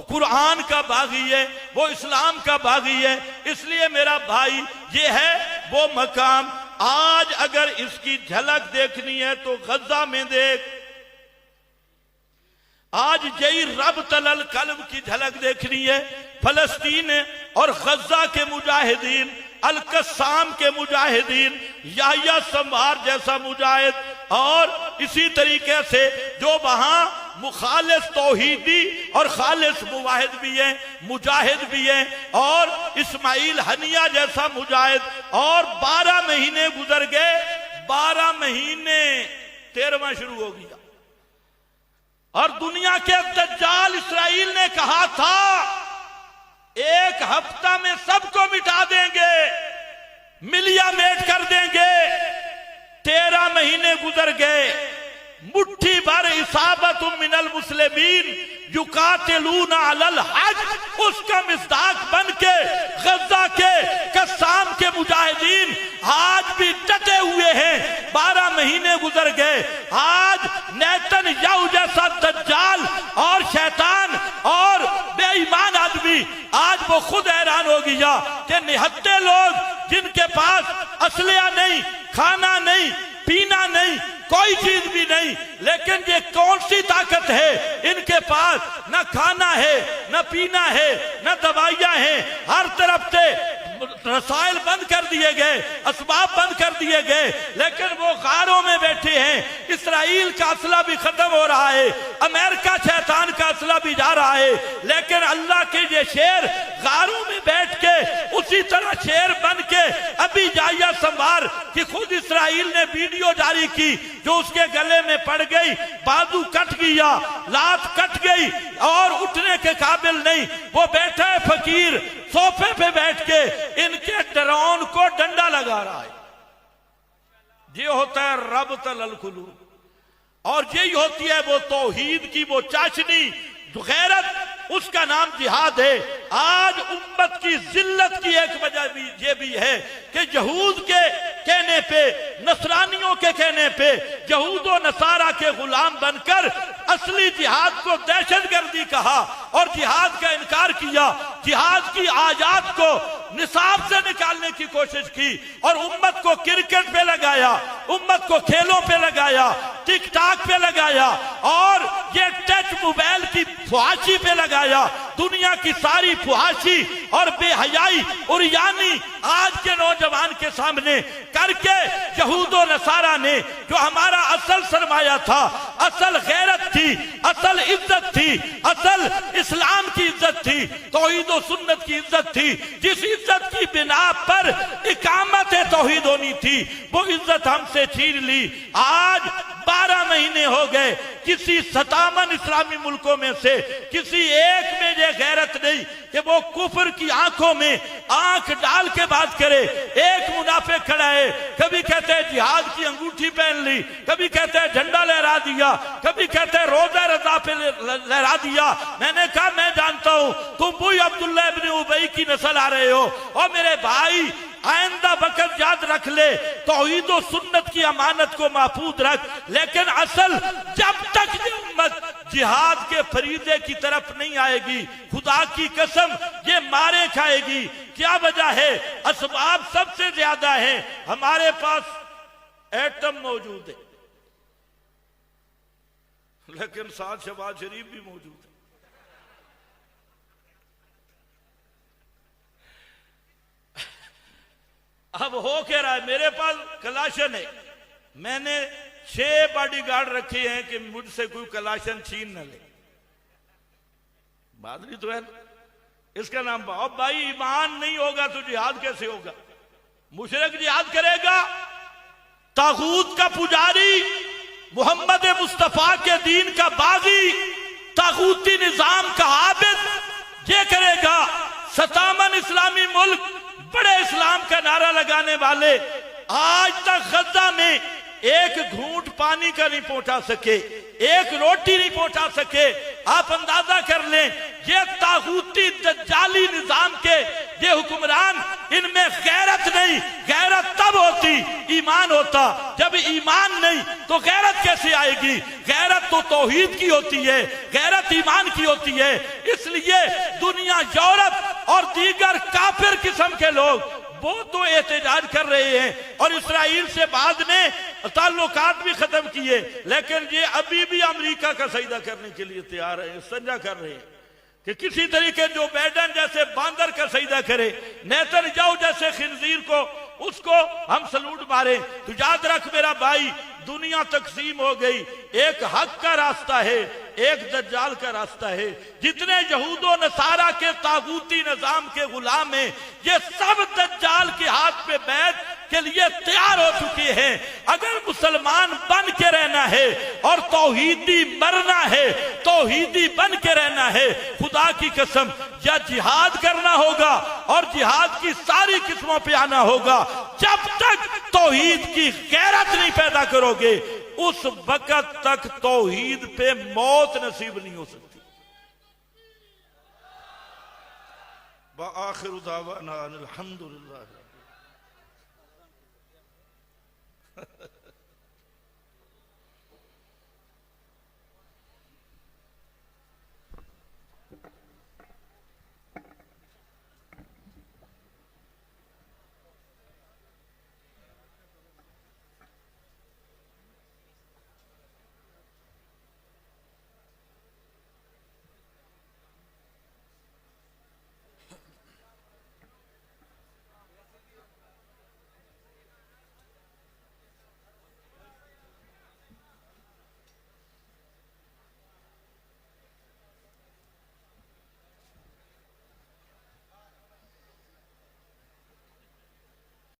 قرآن کا باغی ہے، وہ اسلام کا باغی ہے. اس لیے میرا بھائی یہ ہے وہ مقام. آج اگر اس کی جھلک دیکھنی ہے تو غزہ میں دیکھ، آج یہی ربط القلب کی جھلک دیکھنی ہے۔ فلسطین اور غزہ کے مجاہدین، القسام کے مجاہدین، یحییٰ سموار جیسا مجاہد، اور اسی طریقے سے جو وہاں مخالص توحیدی اور خالص موحد بھی ہیں، مجاہد بھی ہیں، اور اسماعیل ہنیہ جیسا مجاہد، اور 12 مہینے گزر گئے، 12 مہینے 13واں شروع ہو گیا، اور دنیا کے دجال اسرائیل نے کہا تھا 1 ہفتہ میں سب کو مٹا دیں گے، ملیا میٹ کر دیں گے۔ 13 مہینے گزر گئے، مٹھی بھر اصابت من المسلمین یقاتلون علی الحج، اس کا مصداق بن کے غزہ کے قسام کے مجاہدین آج بھی ڈٹے ہوئے ہیں۔ 12 مہینے گزر گئے، آج نیتن یاہو جیسا دجال اور شیطان اور بے ایمان آدمی، آج وہ خود حیران ہو گیا کہ نہتے لوگ جن کے پاس اسلحہ نہیں، کھانا نہیں، پینا نہیں، کوئی چیز بھی نہیں، لیکن یہ کون سی طاقت ہے؟ ان کے پاس نہ کھانا ہے، نہ پینا ہے، نہ دوائیاں ہیں، ہر طرف سے رسائل بند کر دیے گئے، اسباب بند کر دیے گئے، لیکن وہ غاروں میں بیٹھے ہیں۔ اسرائیل کا اسلحہ بھی ختم ہو رہا ہے، امریکہ شیطان کا اسلحہ بھی جا رہا ہے، لیکن اللہ کے یہ شیر غاروں میں بیٹھ کے اسی طرح شیر بن کے ابھی یحییٰ سموار کہ خود اسرائیل نے ویڈیو جاری کی جو اس کے گلے میں پڑ گئی، بازو کٹ گیا، لات کٹ گئی اور اٹھنے کے قابل نہیں، وہ بیٹھا ہے فقیر صوفے پہ بیٹھ کے ان کے ڈرون کو ڈنڈا لگا رہا ہے۔ یہ ہوتا ہے ربط القلوب، اور یہی ہوتی ہے وہ توحید کی وہ چاشنی، غیرت، اس کا نام جہاد ہے۔ آج امت کی ذلت کی ایک وجہ بھی یہ بھی ہے کہ یہود کے کہنے پہ، نصرانیوں کے کہنے پہ، یہود و نصارہ کے غلام بن کر اصلی جہاد کو دہشت گردی کہا اور جہاد کا انکار کیا، جہاد کی آیات کو نصاب سے نکالنے کی کوشش کی، اور امت کو کرکٹ پہ لگایا، امت کو کھیلوں پہ لگایا، ٹک ٹاک پہ لگایا، اور یہ ٹچ موبائل کی فحاشی پہ لگایا۔ دنیا کی ساری فحاشی اور بے حیائی اور یعنی آج کے نوجوان کے سامنے کر کے یہود و نصارہ نے جو ہمارا اصل سرمایہ تھا، اصل غیرت تھی، اصل عزت تھی، اصل اسلام کی عزت تھی، توحید و سنت کی عزت تھی، جس عزت کی بنا پر اقامت توحید ہونی تھی، وہ عزت ہم سے چھین لی۔ آج 12 مہینے ہو گئے، کسی 57 اسلامی ملکوں میں سے کسی ایک میں یہ غیرت نہیں کہ وہ کفر کی آنکھوں میں آنکھ ڈال کے بات کرے۔ ایک منافق کھڑا ہے، کبھی کہتے ہیں جہاد کی انگوٹھی پہن لی، کبھی کہتے ہیں جھنڈا لہرا دیا، کبھی کہتے ہیں روزہ رضا پہ لہرا دیا۔ میں نے کہا میں جانتا ہوں تم وہی عبداللہ ابن ابی کی نسل آ رہے ہو، اور میرے بھائی آئندہ وقت یاد رکھ لے، توحید و سنت کی امانت کو محفوظ رکھ، لیکن اصل جب تک یہ امت جہاد کے فریضے کی طرف نہیں آئے گی، خدا کی قسم یہ مارے کھائے گی۔ کیا وجہ ہے؟ اسباب سب سے زیادہ ہیں، ہمارے پاس ایٹم موجود ہے، لیکن ساتھ شہباز شریف بھی موجود ہے۔ اب ہو کہہ رہا ہے میرے پاس کلاشن ہے، میں نے 6 باڈی گارڈ رکھے ہیں کہ مجھ سے کوئی کلاشن چھین نہ لے۔ بات نہیں تو ہے، اس کا نام اب بھائی ایمان نہیں ہوگا تو جہاد کیسے ہوگا؟ مشرک جہاد کرے گا، طاغوت کا پجاری، محمد مصطفیٰ کے دین کا باغی، طاغوتی نظام کا عابد یہ کرے گا۔ 57 اسلامی ملک بڑے اسلام کا نعرہ لگانے والے آج تک غزہ میں ایک گھونٹ پانی کا نہیں پہنچا سکے، ایک روٹی نہیں پہنچا سکے۔ آپ اندازہ کر لیں یہ طاغوتی دجالی نظام کے یہ حکمران، ان میں غیرت نہیں۔ غیرت تب ہوتی ایمان ہوتا، جب ایمان نہیں تو غیرت کیسے آئے گی؟ غیرت تو توحید کی ہوتی ہے، غیرت ایمان کی ہوتی ہے۔ اس لیے دنیا، یورپ اور دیگر کافر قسم کے لوگ وہ تو احتجاج کر رہے ہیں، اور اسرائیل سے بعد میں تعلقات بھی ختم کیے، لیکن یہ ابھی بھی امریکہ کا سجدہ کرنے کے لیے تیار ہے، استنجا کر رہے ہیں کہ کسی طریقے جو بائیڈن جیسے باندر کا سجدہ کرے، نیتن یاہو جیسے خنزیر کو، اس کو ہم سلوٹ مارے۔ تو یاد رکھ میرا بھائی، دنیا تقسیم ہو گئی، ایک حق کا راستہ ہے، ایک دجال کا راستہ ہے۔ جتنے یہود و نصارہ کے طاغوتی نظام کے غلام ہیں، یہ سب دجال کے ہاتھ پہ بیعت کے لیے تیار ہو چکے ہیں۔ اگر مسلمان بن کے رہنا ہے اور توحیدی مرنا ہے، توحیدی بن کے رہنا ہے، خدا کی قسم یا جہاد کرنا ہوگا اور جہاد کی ساری قسموں پہ آنا ہوگا۔ جب تک توحید کی غیرت نہیں پیدا کرو گے، اس وقت تک توحید پہ موت نصیب نہیں ہو سکتی۔ وآخر دعوانا الحمدللہ۔